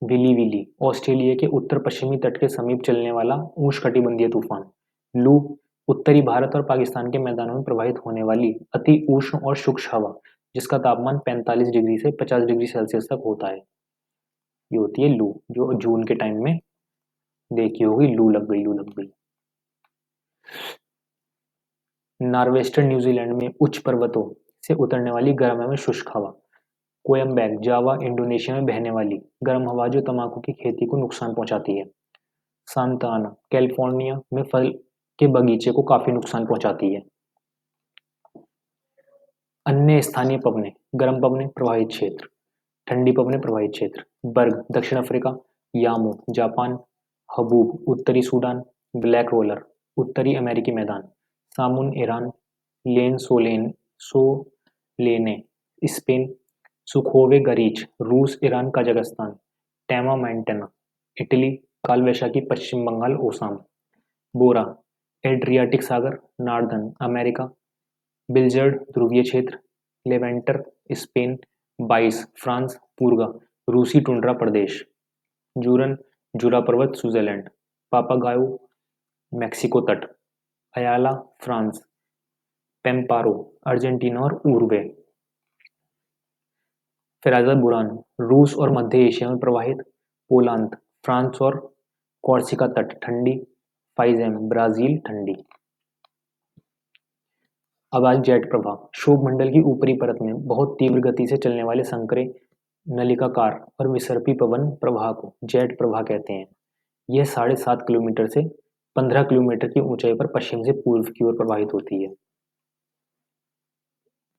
विली विली ऑस्ट्रेलिया के उत्तर पश्चिमी तट के समीप चलने वाला उष्णकटिबंधीय तूफान। लू उत्तरी भारत और पाकिस्तान के मैदानों में प्रवाहित होने वाली अति उष्ण और शुष्क हवा, जिसका तापमान 45 डिग्री से 50 डिग्री सेल्सियस तक होता है। ये होती है लू, जो जून के टाइम में देखी होगी, लू लग गई, लू लग गई। नॉर्वेस्टर्न न्यूजीलैंड में उच्च पर्वतों से उतरने वाली गर्म एवं शुष्क हवा। कोयम्बैक जावा इंडोनेशिया में बहने वाली गर्म हवा, जो तंबाकू की खेती को नुकसान पहुंचाती है। सांता आना कैलिफोर्निया में फल के बगीचे को काफी नुकसान पहुंचाती है। अन्य स्थानीय पवनें, गर्म पवनें प्रभावित क्षेत्र, ठंडी पवनें प्रभावित क्षेत्र। बर्ग दक्षिण अफ्रीका, यामू जापान, हबूब उत्तरी सूडान, ब्लैक रोलर उत्तरी अमेरिकी मैदान, सामुन ईरान, लेन सोलेने स्पेन, सुखोवे गरीच रूस, ईरान, कजाकिस्तान, टैमा मैंटेना इटली, काल वैशाखी पश्चिम बंगाल, ओसाम। बोरा एड्रियाटिक सागर, नॉर्दर्न अमेरिका, बिलजर्ड ध्रुवीय क्षेत्र, लेवेंटर स्पेन, बाइस फ्रांस, पूर्गा रूसी टुंड्रा प्रदेश, जूरन जुरा पर्वत स्विट्जरलैंड, पापागायो मैक्सिको तट, अयाला फ्रांस, पेम्पारो अर्जेंटीना और उरुग्वे। फिराजा बुरान रूस और मध्य एशिया में प्रवाहित, पोलांत फ्रांस और कॉर्सिका तट ठंडी, फाइजेम ब्राजील ठंडी। अब आज जेट प्रवाह, क्षोभ मंडल की ऊपरी परत में बहुत तीव्र गति से चलने वाले संकरे नलिकाकार और विसर्पी पवन प्रवाह को जेट प्रवाह कहते हैं। यह 7.5 किलोमीटर से 15 किलोमीटर की ऊंचाई पर पश्चिम से पूर्व की ओर प्रवाहित होती है।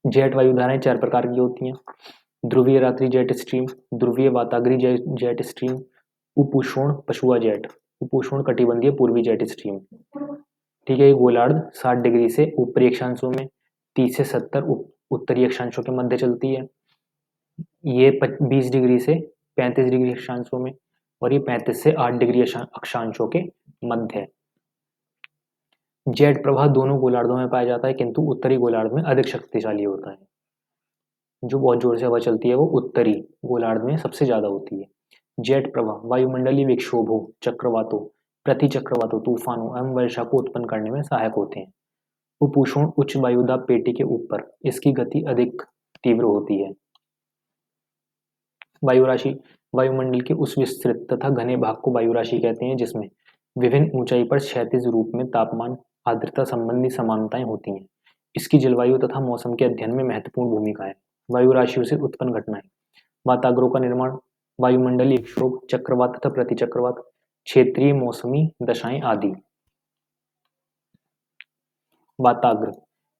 जेट वायुधाराएं 4 प्रकार की होती हैं। ध्रुवीय रात्रि जेट स्ट्रीम, ध्रुवीय वाताग्री जेट स्ट्रीम, उपोष्ण पछुआ जेट, उपोष्ण कटिबंधीय पूर्वी जेट स्ट्रीम। ठीक है, ये गोलार्ध 60 डिग्री से ऊपरी अक्षांशों में, 30 से 70 उत्तरी अक्षांशों के मध्य चलती है। ये 20 डिग्री से 35 डिग्री अक्षांशों में, और ये 35 से 8 डिग्री अक्षांशों के मध्य है। जेट प्रवाह दोनों गोलार्धों में पाया जाता है, किंतु उत्तरी गोलार्ध में अधिक शक्तिशाली होता है। जो बहुत जोर से हवा चलती है वो उत्तरी गोलार्ध में सबसे ज्यादा होती है। जेट प्रवाह वायुमंडलीय विक्षोभों, चक्रवातों, प्रतिचक्रवातों, तूफानों एवं वर्षा को उत्पन्न करने में सहायक होते हैं। उपोष्ण उच्च वायुदाब पेटी के ऊपर इसकी गति अधिक तीव्र होती है। वायुराशि वायुमंडल के उस विस्तृत तथा घने भाग को वायुराशि कहते हैं जिसमें विभिन्न ऊंचाई पर क्षैतिज रूप में तापमान, आर्द्रता संबंधी समानताएं होती हैं। इसकी जलवायु तथा मौसम के अध्ययन में महत्वपूर्ण भूमिका है। वायुराशियों से उत्पन्न घटनाएं, वाताग्रों का निर्माण, वायुमंडलीय विक्षोभ, चक्रवात तथा प्रतिचक्रवात, क्षेत्रीय मौसमी दशाएं आदि। वाताग्र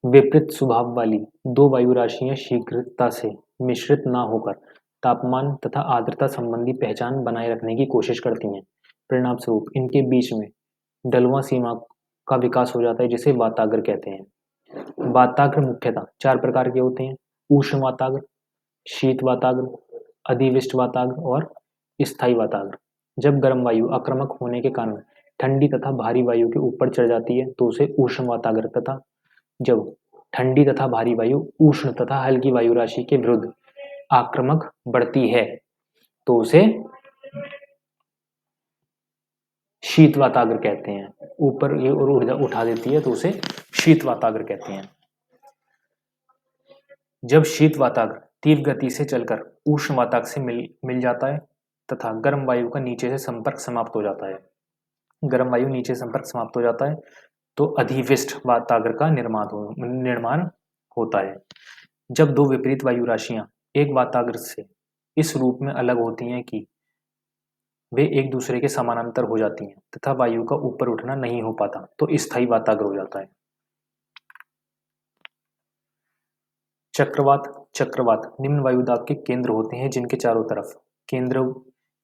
विपरीत स्वभाव वाली दो वायुराशियां शीघ्रता से मिश्रित न होकर तापमान तथा आर्द्रता संबंधी पहचान बनाए रखने की कोशिश करती हैं। परिणाम स्वरूप इनके बीच में ढलुआ सीमा का विकास हो जाता है, जिसे वाताग्र कहते हैं। वाताग्र मुख्यतः 4 प्रकार के होते हैं: उष्ण वाताग्र, शीत वाताग्र, अधिविष्ट वाताग्र और स्थायी वाताग्र। जब गर्म वायु आक्रामक होने के कारण ठंडी तथा भारी वायु के ऊपर चढ़ जाती है तो उसे उष्ण वाताग्र, तथा जब ठंडी तथा भारी वायु उष्ण तथा हल्की वायु राशि के विरुद्ध आक्रामक बढ़ती है तो उसे शीत वाताग्र कहते हैं। ऊपर ये और ऊर्जा उठा देती है तो उसे शीत वाताग्र कहते हैं। जब शीत वाताग्र तीव्र गति से चलकर उष्ण वाताग्र से मिल जाता है तथा गर्म वायु का नीचे से संपर्क समाप्त हो जाता है, गर्म वायु नीचे संपर्क समाप्त हो जाता है तो अधिविष्ट वाताग्र का निर्माण होता है। जब दो विपरीत वायु राशियां एक वाताग्र से इस रूप में अलग होती हैं कि वे एक दूसरे के समानांतर हो जाती हैं तथा वायु का ऊपर उठना नहीं हो पाता तो स्थायी वाताग्र हो जाता है। चक्रवात चक्रवात निम्न वायुदाब के केंद्र होते हैं जिनके चारों तरफ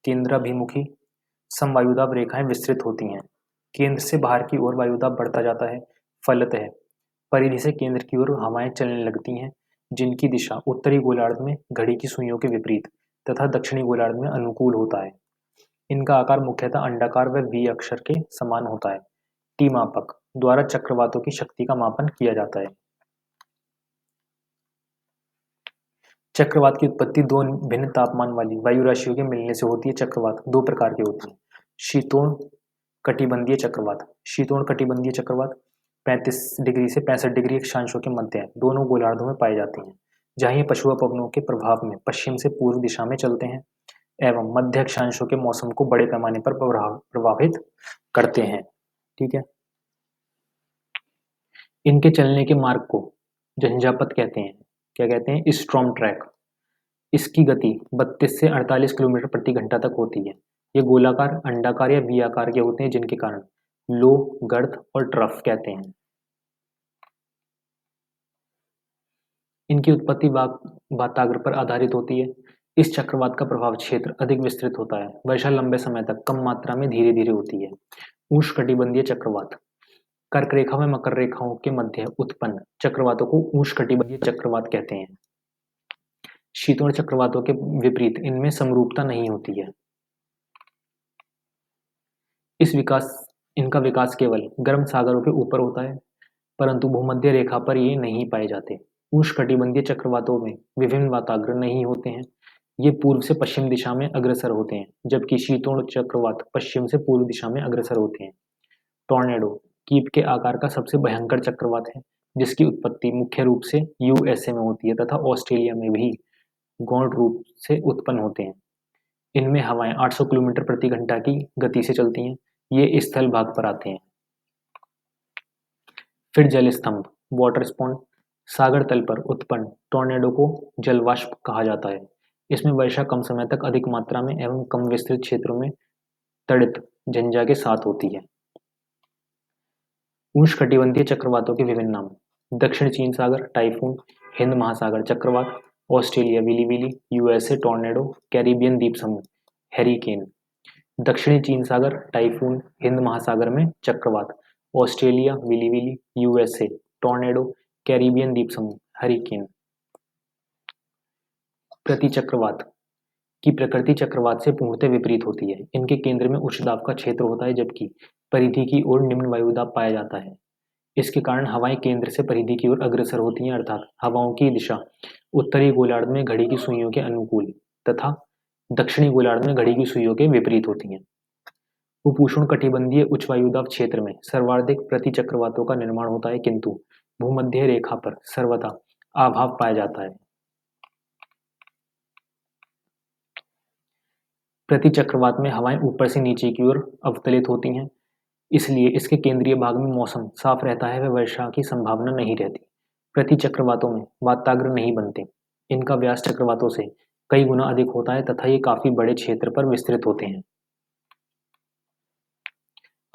केंद्राभिमुखी समवायुदाब रेखाएं विस्तृत होती हैं। केंद्र से बाहर की ओर वायुदाब बढ़ता जाता है। फलतः परिधि से केंद्र की ओर हवाएं चलने लगती हैं, जिनकी दिशा उत्तरी गोलार्ध में घड़ी की सुइयों के विपरीत तथा दक्षिणी गोलार्ध में अनुकूल होता है। इनका आकार मुख्यतः अंडाकार व वी अक्षर के समान होता है। टी मापक द्वारा चक्रवातों की शक्ति का मापन किया जाता है। चक्रवात की उत्पत्ति दो भिन्न तापमान वाली वायु राशियों के मिलने से होती है। चक्रवात दो प्रकार के होते हैं: शीतोष्ण कटिबंधीय चक्रवात। शीतोष्ण कटिबंधीय चक्रवात 35 डिग्री से 65 डिग्री अक्षांशों के मध्य दोनों गोलार्धों में पाए जाते हैं, जहाँ ये पछुआ पवनों के प्रभाव में पश्चिम से पूर्व दिशा में चलते हैं एवं मध्य अक्षांशों के मौसम को बड़े पैमाने पर प्रभावित करते हैं। ठीक है, इनके चलने के मार्ग को झंझापथ कहते हैं। क्या कहते हैं? Storm track. इसकी गति 32 से 48 किलोमीटर प्रति घंटा तक होती है। ये गोलाकार, अंडाकार या वी आकार के होते हैं, जिनके कारण लो, गर्त और ट्रफ कहते हैं। इनकी उत्पत्ति वाताग्र पर आधारित होती है। इस चक्रवात का प्रभाव क्षेत्र अधिक विस्तृत होता है। वर्षा लंबे समय तक कम मात्रा में धीरे धीरे होती है। उष्णकटिबंधीय चक्रवात। कर्क रेखा में मकर रेखाओं के मध्य उत्पन्न चक्रवातों को उष्णकटिबंधीय चक्रवात कहते हैं। शीतोष्ण चक्रवातों के विपरीत इनमें समरूपता नहीं होती है। इनका विकास केवल गर्म सागरों के ऊपर होता है, परंतु भूमध्य रेखा पर ये नहीं पाए जाते। उष्णकटिबंधीय चक्रवातों में विभिन्न वाताग्र नहीं होते हैं। ये पूर्व से पश्चिम दिशा में अग्रसर होते हैं, जबकि शीतोष्ण चक्रवात पश्चिम से पूर्व दिशा में अग्रसर होते हैं। टॉर्नेडो कीप के आकार का सबसे भयंकर चक्रवात है, जिसकी उत्पत्ति मुख्य रूप से यूएसए में होती है तथा ऑस्ट्रेलिया में भी गौण रूप से उत्पन्न होते हैं। इनमें हवाएं 800 किलोमीटर प्रति घंटा की गति से चलती हैं। ये स्थल भाग पर आते हैं। फिर जल स्तंभ वाटर स्पॉन। सागर तल पर उत्पन्न टॉर्नेडो को जलवाष्प कहा जाता है। इसमें वर्षा कम समय तक अधिक मात्रा में एवं कम विस्तृत क्षेत्रों में तड़ित झंझा के साथ होती है। उष्णकटिबंधीय चक्रवातों के विभिन्न नाम। दक्षिण चीन सागर टाइफून, हिंद महासागर चक्रवात, Australia willy, USA tornado, Caribbean द्वीप समूह हैरिकेन। दक्षिणी चीन सागर टाइफून, हिंद महासागर में चक्रवात, Australia willy, USA tornado, Caribbean द्वीप समूह हरिकेन। प्रतिचक्रवात की प्रकृति चक्रवात से पूर्णतः विपरीत होती है। इनके केंद्र में उच्च दाब का क्षेत्र होता है जबकि परिधि की ओर निम्न वायुदाब पाया जाता है। इसके कारण हवाएं केंद्र से परिधि की ओर अग्रसर होती हैं, अर्थात हवाओं की दिशा उत्तरी गोलार्ध में घड़ी की सुइयों के अनुकूल तथा दक्षिणी गोलार्ध में घड़ी की सुइयों के विपरीत होती हैं। उपोष्ण कटिबंधीय उच्च वायुदाब क्षेत्र में सर्वाधिक प्रतिचक्रवातों का निर्माण होता है, किंतु भूमध्य रेखा पर सर्वथा अभाव पाया जाता है। प्रतिचक्रवात में हवाएं ऊपर से नीचे की ओर अवतलित होती हैं, इसलिए इसके केंद्रीय भाग में मौसम साफ रहता है व वर्षा की संभावना नहीं रहती। प्रतिचक्रवातों में वाताग्र नहीं बनते। इनका व्यास चक्रवातों से कई गुना अधिक होता है तथा ये काफी बड़े क्षेत्र पर विस्तृत होते हैं।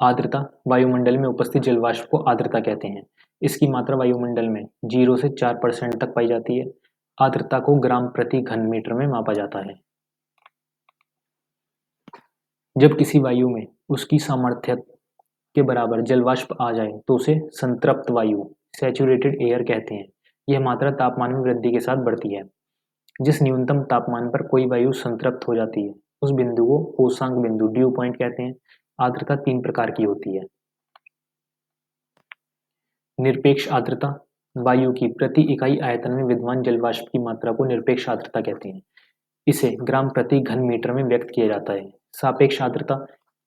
आर्द्रता वायुमंडल में उपस्थित जलवाष्प को आर्द्रता कहते हैं। इसकी मात्रा वायुमंडल में 0 से 4% तक पाई जाती है। आर्द्रता को ग्राम प्रति घन मीटर में मापा जाता है। जब किसी वायु में उसकी सामर्थ्य के बराबर जलवाष्प आ जाए तो उसे संतृप्त वायु सैचुरेटेड एयर कहते हैं। यह मात्रा तापमान में वृद्धि के साथ बढ़ती है। जिस न्यूनतम तापमान पर कोई वायु संतृप्त हो जाती है उस बिंदु को कोसांक बिंदु ड्यू पॉइंट कहते हैं। आर्द्रता 3 प्रकार की होती है। निरपेक्ष आर्द्रता वायु की प्रति इकाई आयतन में विद्यमान जलवाष्प की मात्रा को निरपेक्ष आर्द्रता कहते हैं। इसे ग्राम प्रति घन मीटर में व्यक्त किया जाता है। सापेक्ष आर्द्रता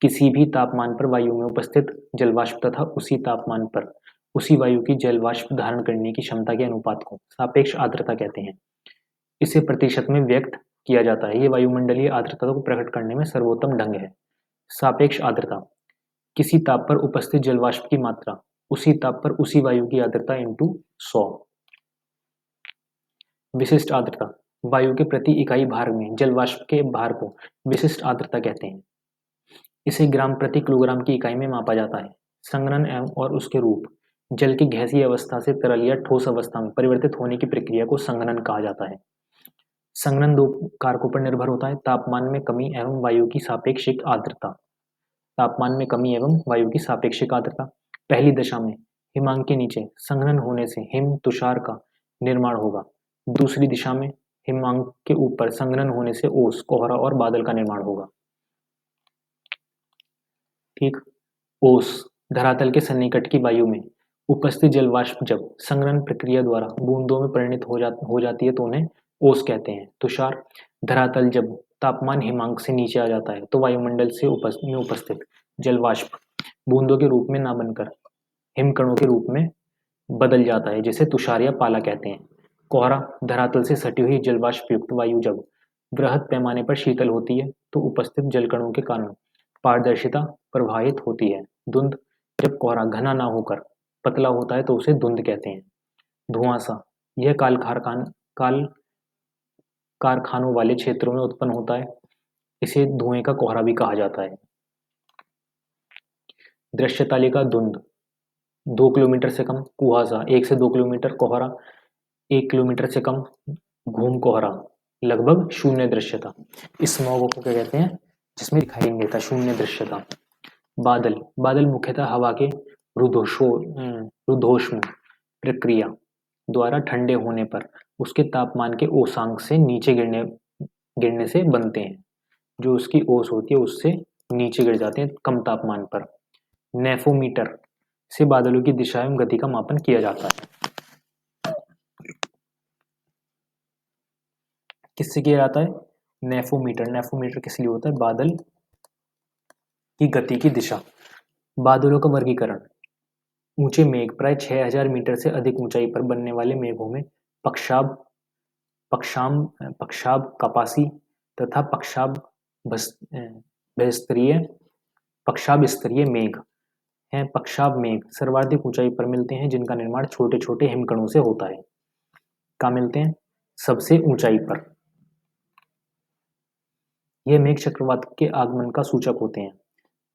किसी भी तापमान पर वायु में उपस्थित जलवाष्प तथा उसी तापमान पर उसी वायु की जलवाष्प धारण करने की क्षमता के अनुपात को सापेक्ष आर्द्रता कहते हैं। इसे प्रतिशत में व्यक्त किया जाता है। ये वायुमंडलीय आर्द्रता को प्रकट करने में सर्वोत्तम ढंग है। सापेक्ष आर्द्रता किसी ताप पर उपस्थित जलवाष्प की मात्रा उसी ताप पर उसी वायु की आर्द्रता इंटू 100। विशिष्ट आर्द्रता वायु के प्रति इकाई भार में जलवाष्प के भार को विशिष्ट आर्द्रता कहते हैं। इसे ग्राम प्रति किलोग्राम की इकाई में मापा जाता है। संघनन एवं और उसके रूप जल की गैसीय अवस्था से तरल या ठोस अवस्था में परिवर्तित होने की प्रक्रिया को संघनन कहा जाता है। संघनन 2 कारकों पर निर्भर होता है, तापमान में कमी एवं वायु की सापेक्षिक आर्द्रता। तापमान में कमी एवं वायु की सापेक्षिक आर्द्रता। पहली दशा में हिमांक के नीचे संघनन होने से हिम तुषार का निर्माण होगा। दूसरी दिशा में हिमांक के ऊपर संघनन होने से ओस कोहरा और बादल का निर्माण होगा। ठीक। ओस धरातल के सन्निकट की वायु में उपस्थित जलवाष्प जब संघनन प्रक्रिया द्वारा बूंदों में परिणित हो जाती है तो उन्हें ओस कहते हैं। तुषार धरातल जब तापमान हिमांक से नीचे आ जाता है तो वायुमंडल से उपस्थित जलवाष्प बूंदों के रूप में ना बनकर हिमकणों के रूप में बदल जाता है, जिसे तुषार या पाला कहते हैं। कोहरा धरातल से सटी हुई जलवाष्प युक्त वायु जब बृहद पैमाने पर शीतल होती है तो उपस्थित जलकणों के कारण पारदर्शिता प्रभावित होती है। धुंध जब कोहरा घना ना होकर पतला होता है तो उसे धुंध कहते हैं। धुआंसा यह काल कारखानों वाले क्षेत्रों में उत्पन्न होता है, इसे धुएं का कोहरा भी कहा जाता है। दृश्य तालिका धुंध 2 किलोमीटर से कम, कुहासा 1 से 2 किलोमीटर, कोहरा 1 किलोमीटर से कम, घूम कोहरा लगभग शून्य दृश्यता। इस स्मॉग को क्या कहते हैं, जिसमें दिखाई नहीं देता, शून्य दृश्यता। बादल मुख्यतः हवा के रुद्धोष्म प्रक्रिया द्वारा ठंडे होने पर उसके तापमान के ओसांक से नीचे गिरने से बनते हैं। जो उसकी ओस होती है उससे नीचे गिर जाते हैं कम तापमान पर। नेफोमीटर से बादलों की दिशा एवं गति का मापन किया जाता है। किससे किया जाता है? नेफोमीटर किस लिए होता है? बादल की गति की दिशा। बादलों का वर्गीकरण। ऊंचे मेघ प्राय 6000 मीटर से अधिक ऊंचाई पर बनने वाले मेघों में पक्षाब कपासी तथा पक्षाब स्तरीय मेघ हैं। पक्षाब मेघ सर्वाधिक ऊंचाई पर मिलते हैं, जिनका निर्माण छोटे छोटे हिमकणों से होता है। कहाँ मिलते हैं? सबसे ऊंचाई पर। ये मेघ चक्रवात के आगमन का सूचक होते हैं।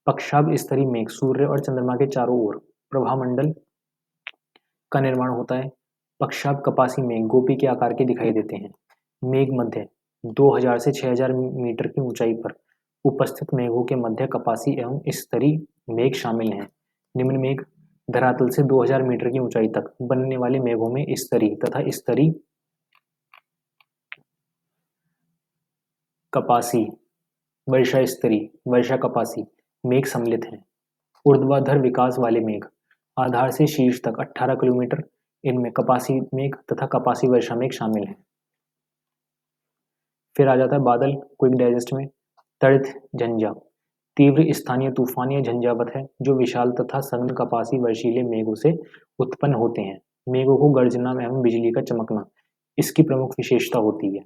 पक्षाभ स्तरीय मेघ सूर्य और चंद्रमा के चारों ओर प्रभामंडल का निर्माण होता है। पक्षाभ कपासी मेघ गोपी के आकार के दिखाई देते हैं। मेघ मध्य 2000 से 6000 मीटर की ऊंचाई पर उपस्थित मेघों के मध्य कपासी एवं स्तरीय मेघ शामिल हैं। निम्न मेघ धरातल से 2000 मीटर की ऊंचाई तक बनने वाले मेघों में स्तरीय तथा स्तरीय कपासी वर्षा स्तरीय वर्षा कपासी मेघ सम्मिलित हैं। ऊर्ध्वाधर विकास वाले मेघ आधार से शीर्ष तक 18 किलोमीटर, इनमें कपासी मेघ तथा कपासी वर्षा मेघ शामिल हैं। फिर आ जाता है बादल क्विक डाइजेस्ट में। तड़ित झंझा तीव्र स्थानीय तूफान या झंझावत है जो विशाल तथा सघन कपासी वर्षीले मेघों से उत्पन्न होते हैं। मेघों को गर्जना एवं बिजली का चमकना इसकी प्रमुख विशेषता होती है।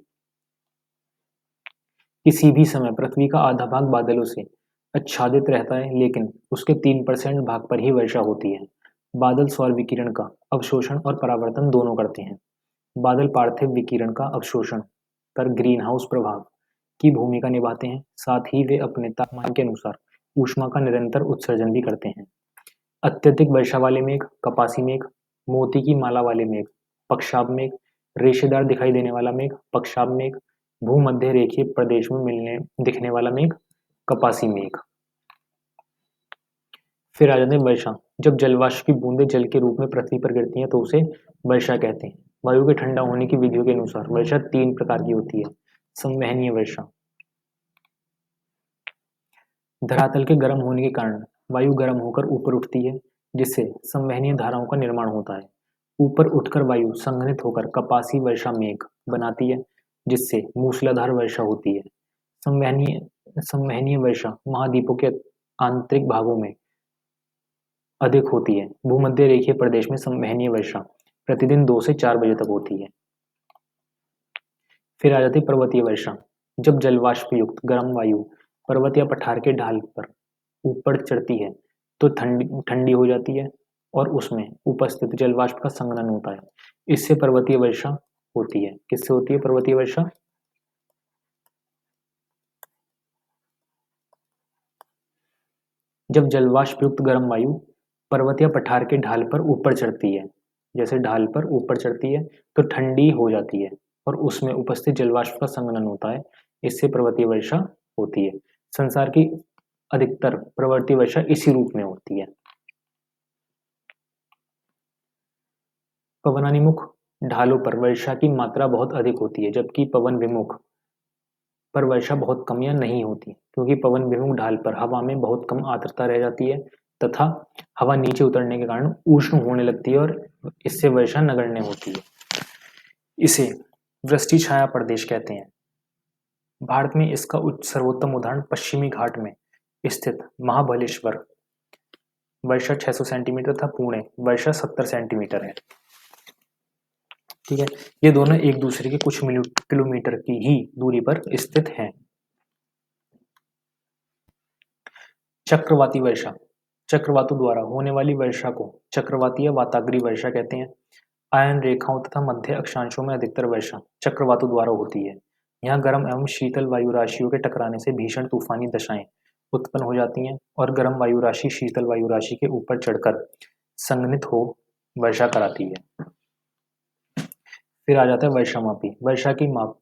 किसी भी समय पृथ्वी का आधा भाग बादलों से आच्छादित रहता है, लेकिन उसके 3% भाग पर ही वर्षा होती है। बादल सौर विकिरण का अवशोषण और परावर्तन दोनों करते हैं। बादल पार्थिव विकिरण का अवशोषण कर ग्रीन हाउस प्रभाव की भूमिका निभाते हैं। साथ ही वे अपने तापमान के अनुसार ऊष्मा का निरंतर उत्सर्जन भी करते हैं। अत्यधिक वर्षा वाले मेघ कपासी मेघ, मोती की माला वाले मेघ पक्षाभ मेघ, रेशेदार दिखाई देने वाला मेघ पक्षाभ मेघ, भूमध्य रेखीय प्रदेश में दिखने वाला मेघ कपासी मेघ। फिर आ जाते हैं वर्षा। जब जलवाष्प की बूंदें जल के रूप में पृथ्वी पर गिरती हैं तो उसे वर्षा कहते हैं। वायु के ठंडा होने की विधियों के अनुसार वर्षा 3 प्रकार की होती है। संवहनीय वर्षा धरातल के गर्म होने के कारण वायु गर्म होकर ऊपर उठती है, जिससे संवहनीय धाराओं का निर्माण होता है। ऊपर उठकर वायु संघनित होकर कपासी वर्षा मेघ बनाती है, जिससे मूसलाधार वर्षा होती है। संवहनीय संवहनीय वर्षा महाद्वीपों के आंतरिक भागों में अधिक होती है। भूमध्य रेखीय प्रदेश में संवहनीय वर्षा प्रतिदिन 2 से 4 बजे तक होती है। फिर आ जाती है पर्वतीय वर्षा। जब जलवाष्प युक्त गर्म वायु पर्वत या पठार के ढाल पर ऊपर चढ़ती है तो ठंडी ठंडी हो जाती है और उसमें उपस्थित जलवाष्प का संघनन होता है। इससे पर्वतीय वर्षा होती है। किससे होती है पर्वतीय वर्षा? जब जलवाष्प युक्त गर्म वायु पर्वत या पठार के ढाल पर ऊपर चढ़ती है, जैसे ढाल पर ऊपर चढ़ती है तो ठंडी हो जाती है और उसमें उपस्थित जलवाष्प का संघनन होता है। इससे पर्वतीय वर्षा होती है। संसार की अधिकतर पर्वतीय वर्षा इसी रूप में होती है। पवनाभिमुख ढालों पर वर्षा की मात्रा बहुत अधिक होती है, जबकि पवन विमुख पर वर्षा बहुत कम या नहीं होती, क्योंकि पवन विमुख ढाल पर हवा में बहुत कम आर्द्रता रह जाती है तथा हवा नीचे उतरने के कारण उष्ण होने लगती है और इससे वर्षा नगण्य होती है। इसे वृष्टि छाया प्रदेश कहते हैं। भारत में इसका सर्वोत्तम उदाहरण पश्चिमी घाट में स्थित महाबलेश्वर वर्षा 600 सेंटीमीटर तथा पुणे वर्षा 70 सेंटीमीटर है। ठीक है, ये दोनों एक दूसरे के कुछ किलोमीटर की ही दूरी पर स्थित हैं। चक्रवाती वर्षा चक्रवातों द्वारा होने वाली वर्षा को चक्रवाती या वाताग्रीय वर्षा कहते हैं। आयन रेखाओं तथा मध्य अक्षांशों में अधिकतर वर्षा चक्रवातों द्वारा होती है। यहाँ गर्म एवं शीतल वायु राशियों के टकराने से भीषण तूफानी दशाएं उत्पन्न हो जाती हैं और गर्म वायु राशि शीतल वायु राशि के ऊपर चढ़कर संघनित हो वर्षा कराती है। फिर आ जाता है वर्षामापी। वर्षा की माप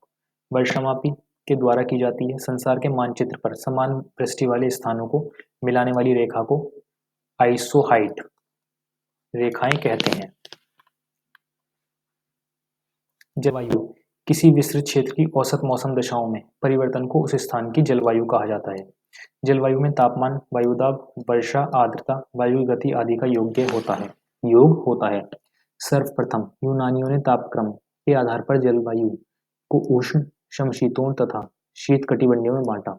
वर्षामापी के द्वारा की जाती है। संसार के मानचित्र पर समान पृष्ठ वाले स्थानों को मिलाने वाली रेखा को आइसोहाइट रेखाएं कहते हैं। जलवायु किसी विस्तृत क्षेत्र की औसत मौसम दशाओं में परिवर्तन को उस स्थान की जलवायु कहा जाता है। जलवायु में तापमान, वायुदाब, वर्षा, आर्द्रता, वायु की गति आदि का योग होता है। सर्वप्रथम यूनानियों ने तापक्रम के आधार पर जलवायु को उष्ण, समशीतोष्ण तथा शीत कटिबंधीय में बांटा।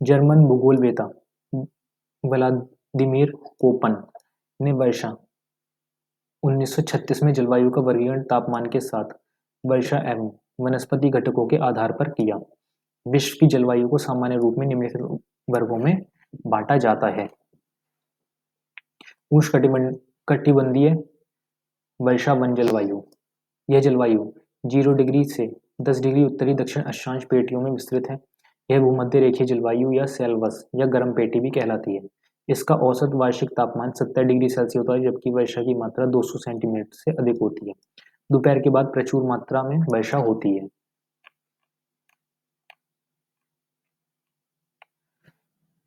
जर्मन भूगोलवेत्ता व्लादिमीर कोपन ने वर्षा 1936 में जलवायु का वर्गीकरण तापमान के साथ वर्षा एवं वनस्पति घटकों के आधार पर किया। विश्व की जलवायु को सामान्य रूप में निम्नलिखित वर्गों में बांटा जाता है। उष्णकटिबंधीय वर्षा वन जलवायु। यह जलवायु 0 डिग्री से 10 डिग्री उत्तरी दक्षिण अक्षांश पेटियों में विस्तृत है। यह भूमध्य रेखीय जलवायु या सेल्वस या गर्म पेटी भी कहलाती है। इसका औसत वार्षिक तापमान 70 डिग्री सेल्सियस होता है, जबकि वर्षा की मात्रा 200 सेंटीमीटर से अधिक होती है। दोपहर के बाद प्रचुर मात्रा में वर्षा होती है।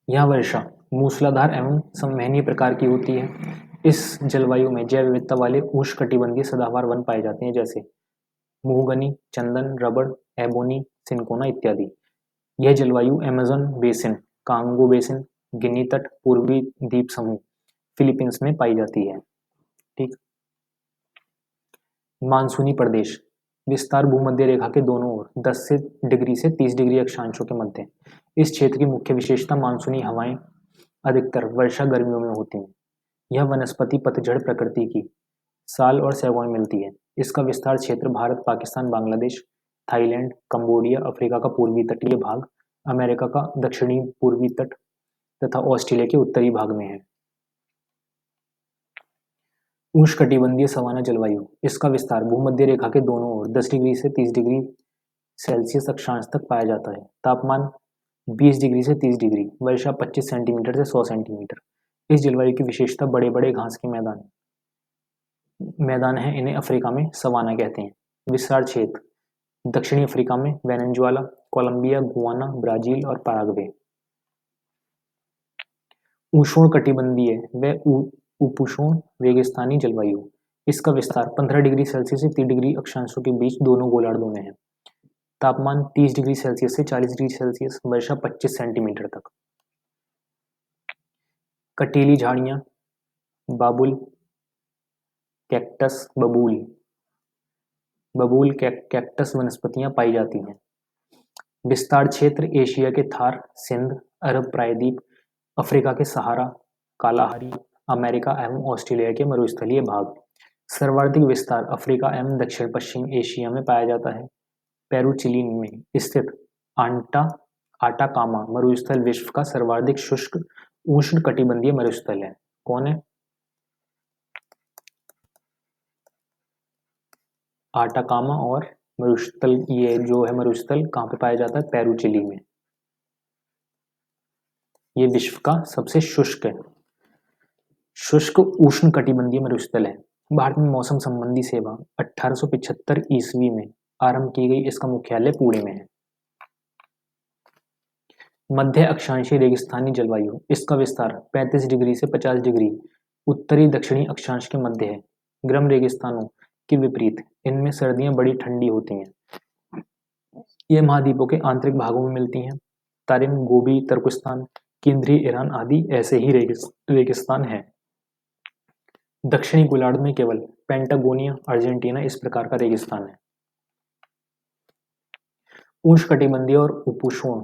यह वर्षा मूसलाधार एवं संवहनीय प्रकार की होती है। इस जलवायु में जैव विविधता वाले उष्णकटिबंधीय सदाबहार वन पाए जाते हैं, जैसे मुहुगनी, चंदन, रबड़, एबोनी, सिनकोना इत्यादि। यह जलवायु अमेज़न बेसिन, कांगो बेसिन, गिनी तट, पूर्वी द्वीप समूह, फिलीपींस में पाई जाती है। ठीक। मानसूनी प्रदेश विस्तार भूमध्य रेखा के दोनों ओर 10 डिग्री से 30 डिग्री अक्षांशों के मध्य। इस क्षेत्र की मुख्य विशेषता मानसूनी हवाएं अधिकतर वर्षा गर्मियों में होती हैं। यह वनस्पति पतझड़ प्रकृति की साल और सैगोन मिलती है। इसका विस्तार क्षेत्र Bharat, Pakistan, Bangladesh, Thailand, Cambodia, Africa का पूर्वी तटीय भाग, अमेरिका का दक्षिणी पूर्वी तट तथा ऑस्ट्रेलिया के उत्तरी भाग में है। उष्णकटिबंधीय सवाना जलवायु इसका विस्तार भूमध्य रेखा के दोनों ओर 10 डिग्री से 30 डिग्री सेल्सियस अक्षांश तक पाया जाता है। तापमान 20 डिग्री से 30 डिग्री, वर्षा 25 सेंटीमीटर से 100 सेंटीमीटर। इस जलवायु की विशेषता बड़े बड़े घास के मैदान हैं। इन्हें अफ्रीका में सवाना कहते हैं। विस्तार क्षेत्र दक्षिणी अफ्रीका में वेनेजुएला, कोलंबिया, गुआना, ब्राजील और पैराग्वे। उष्णकटिबंधीय व उपोष्ण रेगिस्तानी जलवायु इसका विस्तार 15 डिग्री सेल्सियस से 30 डिग्री अक्षांशों के बीच दोनों गोलार्धों में है। तापमान 30 डिग्री सेल्सियस से 40 डिग्री सेल्सियस, वर्षा 25 सेंटीमीटर तक। कटीली झाड़ियां, बाबुल, कैक्टस, बबूल कैक्टस वनस्पतियां पाई जाती हैं। विस्तार क्षेत्र एशिया के थार, सिंध, अरब प्रायद्वीप, अफ्रीका के सहारा, कालाहारी, अमेरिका एवं ऑस्ट्रेलिया के मरुस्थलीय भाग। सर्वाधिक विस्तार अफ्रीका एवं दक्षिण पश्चिम एशिया में पाया जाता है। पेरू चिली में स्थित आटाकामा मरुस्थल विश्व का सर्वाधिक शुष्क उष्णकटिबंधीय मरुस्थल है। कौन है? आटाकामा और मरुस्थल। ये जो है मरुस्थल कहाँ पे पाया जाता है? पेरू चिली में। ये विश्व का सबसे शुष्क उष्णकटिबंधीय मरुस्थल है। भारत में मौसम संबंधी सेवा 1875 ईस्वी में आरंभ की गई। इसका मुख्यालय पुणे में है। मध्य अक्षांशीय रेगिस्तानी जलवायु इसका विस्तार 35 डिग्री से 50 डिग्री उत्तरी दक्षिणी अक्षांश के मध्य है। गर्म रेगिस्तानों के विपरीत इनमें सर्दियां बड़ी ठंडी होती हैं। ये महाद्वीपों के आंतरिक भागों में मिलती हैं। तारिम, गोबी, तुर्कस्तान, केंद्रीय ईरान आदि ऐसे ही रेगिस्तान हैं। दक्षिणी गोलार्ध में केवल पेंटागोनिया, अर्जेंटीना इस प्रकार का रेगिस्तान है। उष्णकटिबंधीय और उपोष्ण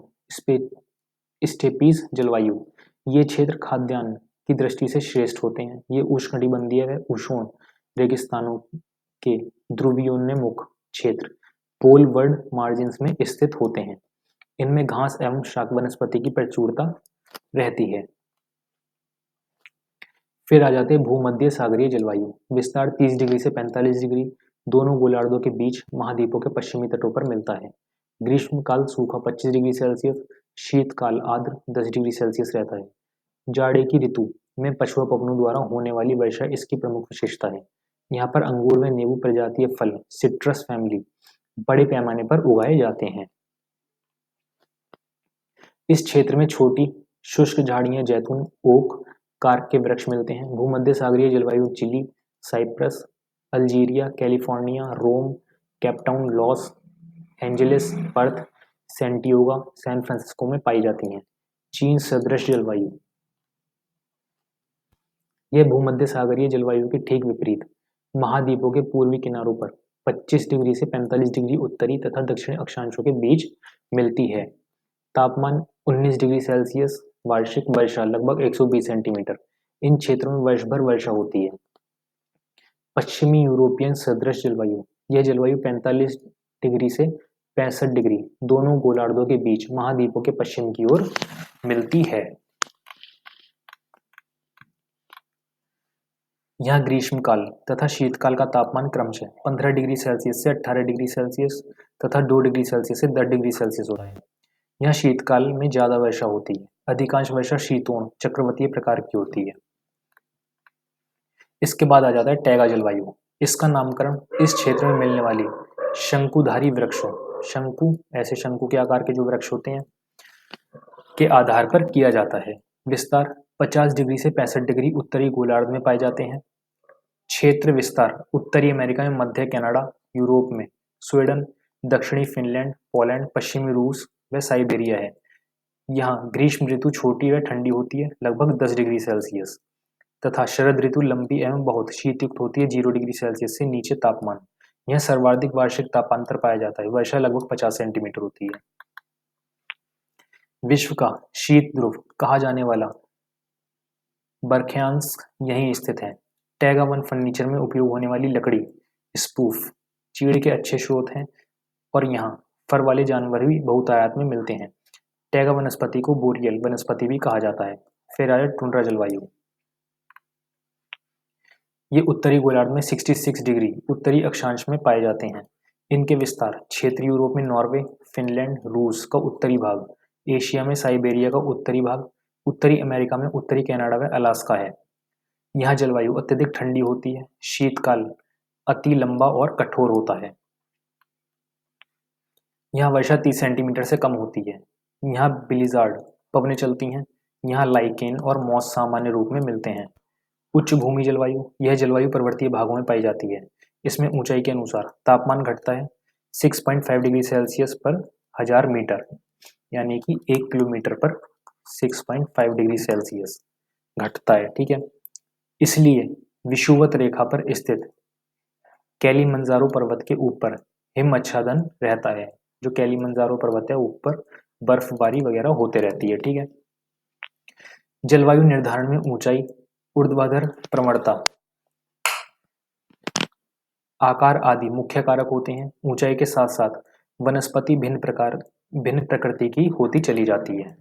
स्टेपीज जलवायु ये क्षेत्र खाद्यान्न की दृष्टि से श्रेष्ठ होते हैं। ये उष्णकटिबंधीय व उष्ण रेगिस्तानों के ध्रुवीयोन्मुख क्षेत्र पोलवर्ड मार्जिन्स में स्थित होते हैं। इनमें घास एवं शाक वनस्पति की प्रचुरता रहती है। फिर आ जाते हैं भूमध्य सागरीय जलवायु। विस्तार 30 डिग्री से 45 डिग्री दोनों गोलार्धों के बीच महाद्वीपों के पश्चिमी तटों पर मिलता है। ग्रीष्मकाल सूखा 25 डिग्री सेल्सियस, शीतकाल आर्द्र 10 डिग्री सेल्सियस रहता है। जाड़े की ऋतु में पछुआ पवनों द्वारा होने वाली वर्षा इसकी प्रमुख विशेषता है। यहाँ पर अंगूर व नींबू प्रजातीय फल सिट्रस फैमिली बड़े पैमाने पर उगाए जाते हैं। इस क्षेत्र में छोटी शुष्क झाड़ियां, जैतून, ओक, कार्क के वृक्ष मिलते हैं। भूमध्य सागरीय जलवायु Chile, Cyprus, Algeria, California, Rome, Cape Town, Los Angeles, Perth, Santiago, San Francisco में पाई जाती हैं। चीन सदृश जलवायु यह भूमध्य सागरीय जलवायु के ठीक विपरीत महाद्वीपों के पूर्वी किनारों पर 25 डिग्री से 45 डिग्री उत्तरी तथा दक्षिणी अक्षांशों के बीच मिलती है। तापमान 19 डिग्री सेल्सियस, वार्षिक वर्षा लगभग 120 सेंटीमीटर। इन क्षेत्रों में वर्ष भर वर्षा होती है। पश्चिमी यूरोपियन सदृश जलवायु यह जलवायु 45 डिग्री से 65 डिग्री दोनों गोलार्धों के बीच महाद्वीपों के पश्चिम की ओर मिलती है। यहाँ ग्रीष्मकाल तथा शीतकाल का तापमान क्रमशः 15 डिग्री सेल्सियस से 18 डिग्री सेल्सियस तथा 2 डिग्री सेल्सियस से 10 डिग्री सेल्सियस होता है। यह शीतकाल में ज्यादा वर्षा होती है। अधिकांश वर्षा शीतोष्ण चक्रवातीय प्रकार की होती है। इसके बाद आ जाता है टैगा जलवायु। इसका नामकरण इस क्षेत्र में मिलने वाली शंकुधारी वृक्षों, शंकु ऐसे शंकु के आकार के जो वृक्ष होते हैं के आधार पर किया जाता है। विस्तार 50 डिग्री से 65 डिग्री उत्तरी गोलार्ध में पाए जाते हैं। क्षेत्र विस्तार उत्तरी अमेरिका में, मध्य कनाडा, यूरोप में स्वीडन, दक्षिणी फिनलैंड, पोलैंड, पश्चिमी रूस व साइबेरिया है। यहाँ ग्रीष्म ऋतु छोटी व ठंडी होती है, लगभग 10 डिग्री सेल्सियस, तथा शरद ऋतु लंबी एवं बहुत शीतयुक्त होती है, 0 डिग्री सेल्सियस से नीचे तापमान। यह सर्वाधिक वार्षिक तापांतर पाया जाता है। वर्षा लगभग 50 सेंटीमीटर होती है। विश्व का शीत ध्रुव कहा जाने वाला बरख्यांश यहीं स्थित है। टैगा वन फर्नीचर में उपयोग होने वाली लकड़ी स्पूफ चीड़ के अच्छे स्रोत हैं और यहाँ फर वाले जानवर भी बहुतायत में मिलते हैं। टैगा वनस्पति को बोरियल वनस्पति भी कहा जाता है। फिर आया टुंड्रा जलवायु। ये उत्तरी गोलार्ध में 66 डिग्री उत्तरी अक्षांश में पाए जाते हैं। इनके विस्तार क्षेत्र यूरोप में नॉर्वे, फिनलैंड, रूस का उत्तरी भाग, एशिया में साइबेरिया का उत्तरी भाग, उत्तरी अमेरिका में उत्तरी कनाडा व अलास्का है। यहाँ जलवायु अत्यधिक ठंडी होती है। शीतकाल अति लंबा और कठोर होता है। यहाँ वर्षा 30 सेंटीमीटर से कम होती है। यहाँ बिलिजार्ड पवनें चलती हैं। यहाँ लाइकेन और मॉस सामान्य रूप में मिलते हैं। उच्च भूमि जलवायु, यह जलवायु पर्वतीय भागों में पाई जाती है। इसमें ऊंचाई के अनुसार तापमान घटता है 6.5 डिग्री सेल्सियस पर 1000 मीटर, यानी कि 1 किलोमीटर पर 6.5 डिग्री सेल्सियस घटता है। ठीक है, इसलिए विषुवत रेखा पर स्थित कैलिमंजारो पर्वत के ऊपर हिम आच्छादन रहता है। जो कैलिमंजारो पर्वत है ऊपर बर्फबारी वगैरह होते रहती है। ठीक है, जलवायु निर्धारण में ऊंचाई, ऊर्ध्वाधर प्रवणता, आकार आदि मुख्य कारक होते हैं। ऊंचाई के साथ साथ वनस्पति भिन्न प्रकृति की होती चली जाती है।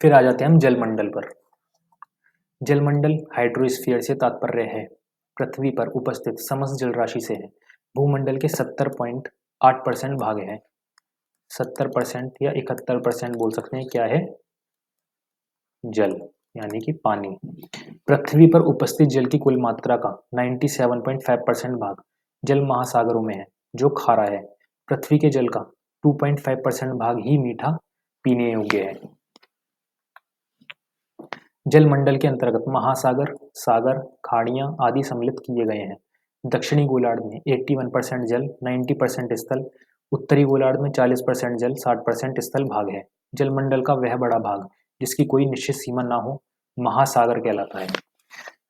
फिर आ जाते हैं हम जलमंडल पर। जलमंडल हाइड्रोस्फीयर से तात्पर्य है पृथ्वी पर उपस्थित समस्त जलराशि से है। भूमंडल के 70.8% भाग है। 70% या 71% बोल सकते हैं। क्या है? जल, यानी कि पानी। पृथ्वी पर उपस्थित जल की कुल मात्रा का 97.5% भाग जल महासागरों में है, जो खारा है। पृथ्वी के जल का 2.5% भाग ही मीठा पीने योग्य है। जलमंडल के अंतर्गत महासागर, सागर, खाड़ियां आदि सम्मिलित किए गए हैं। दक्षिणी गोलार्ध में 81% जल, 90% स्थल, उत्तरी गोलार्ध में 40% जल, 60% स्थल भाग है। जलमंडल का वह बड़ा भाग जिसकी कोई निश्चित सीमा ना हो महासागर कहलाता है।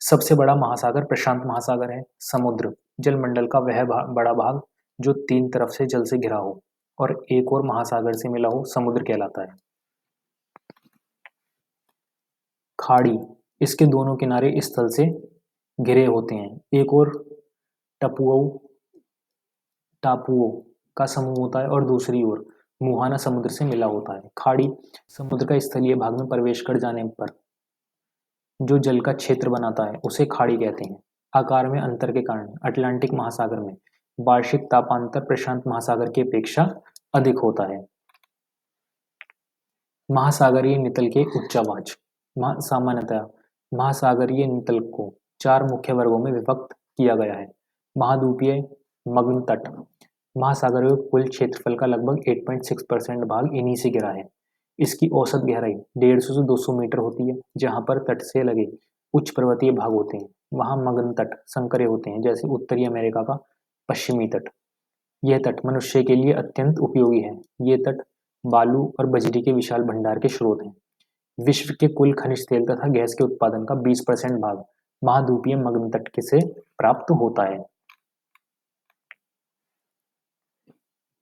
सबसे बड़ा महासागर प्रशांत महासागर है। समुद्र जलमंडल का वह बड़ा भाग जो 3 तरफ से जल से घिरा हो और एक और महासागर से मिला हो समुद्र कहलाता है। खाड़ी इसके दोनों किनारे स्थल से घिरे होते हैं। एक और टापुओं का समूह होता है और दूसरी ओर मुहाना समुद्र से मिला होता है। खाड़ी समुद्र का स्थलीय भाग में प्रवेश कर जाने पर जो जल का क्षेत्र बनाता है उसे खाड़ी कहते हैं। आकार में अंतर के कारण अटलांटिक महासागर में वार्षिक तापांतर प्रशांत महासागर की अपेक्षा अधिक होता है। महासागरीय नितल के उच्चावाच। सामान्यतः महासागरीय नितल को 4 मुख्य वर्गों में विभक्त किया गया है। महाद्वीपीय मग्न तट, महासागरों के कुल क्षेत्रफल का लगभग 8.6% भाग इन्हीं से घिरा है। इसकी औसत गहराई 150 से 200 मीटर होती है। जहाँ पर तट से लगे उच्च पर्वतीय भाग होते हैं वहाँ मग्न तट संकरे होते हैं, जैसे उत्तरी अमेरिका का पश्चिमी तट। यह तट मनुष्य के लिए अत्यंत उपयोगी है। ये तट बालू और बजरी के विशाल भंडार के स्रोत हैं। विश्व के कुल खनिज तेल तथा गैस के उत्पादन का 20% भाग महाद्वीपीय मग्न तट से प्राप्त होता है।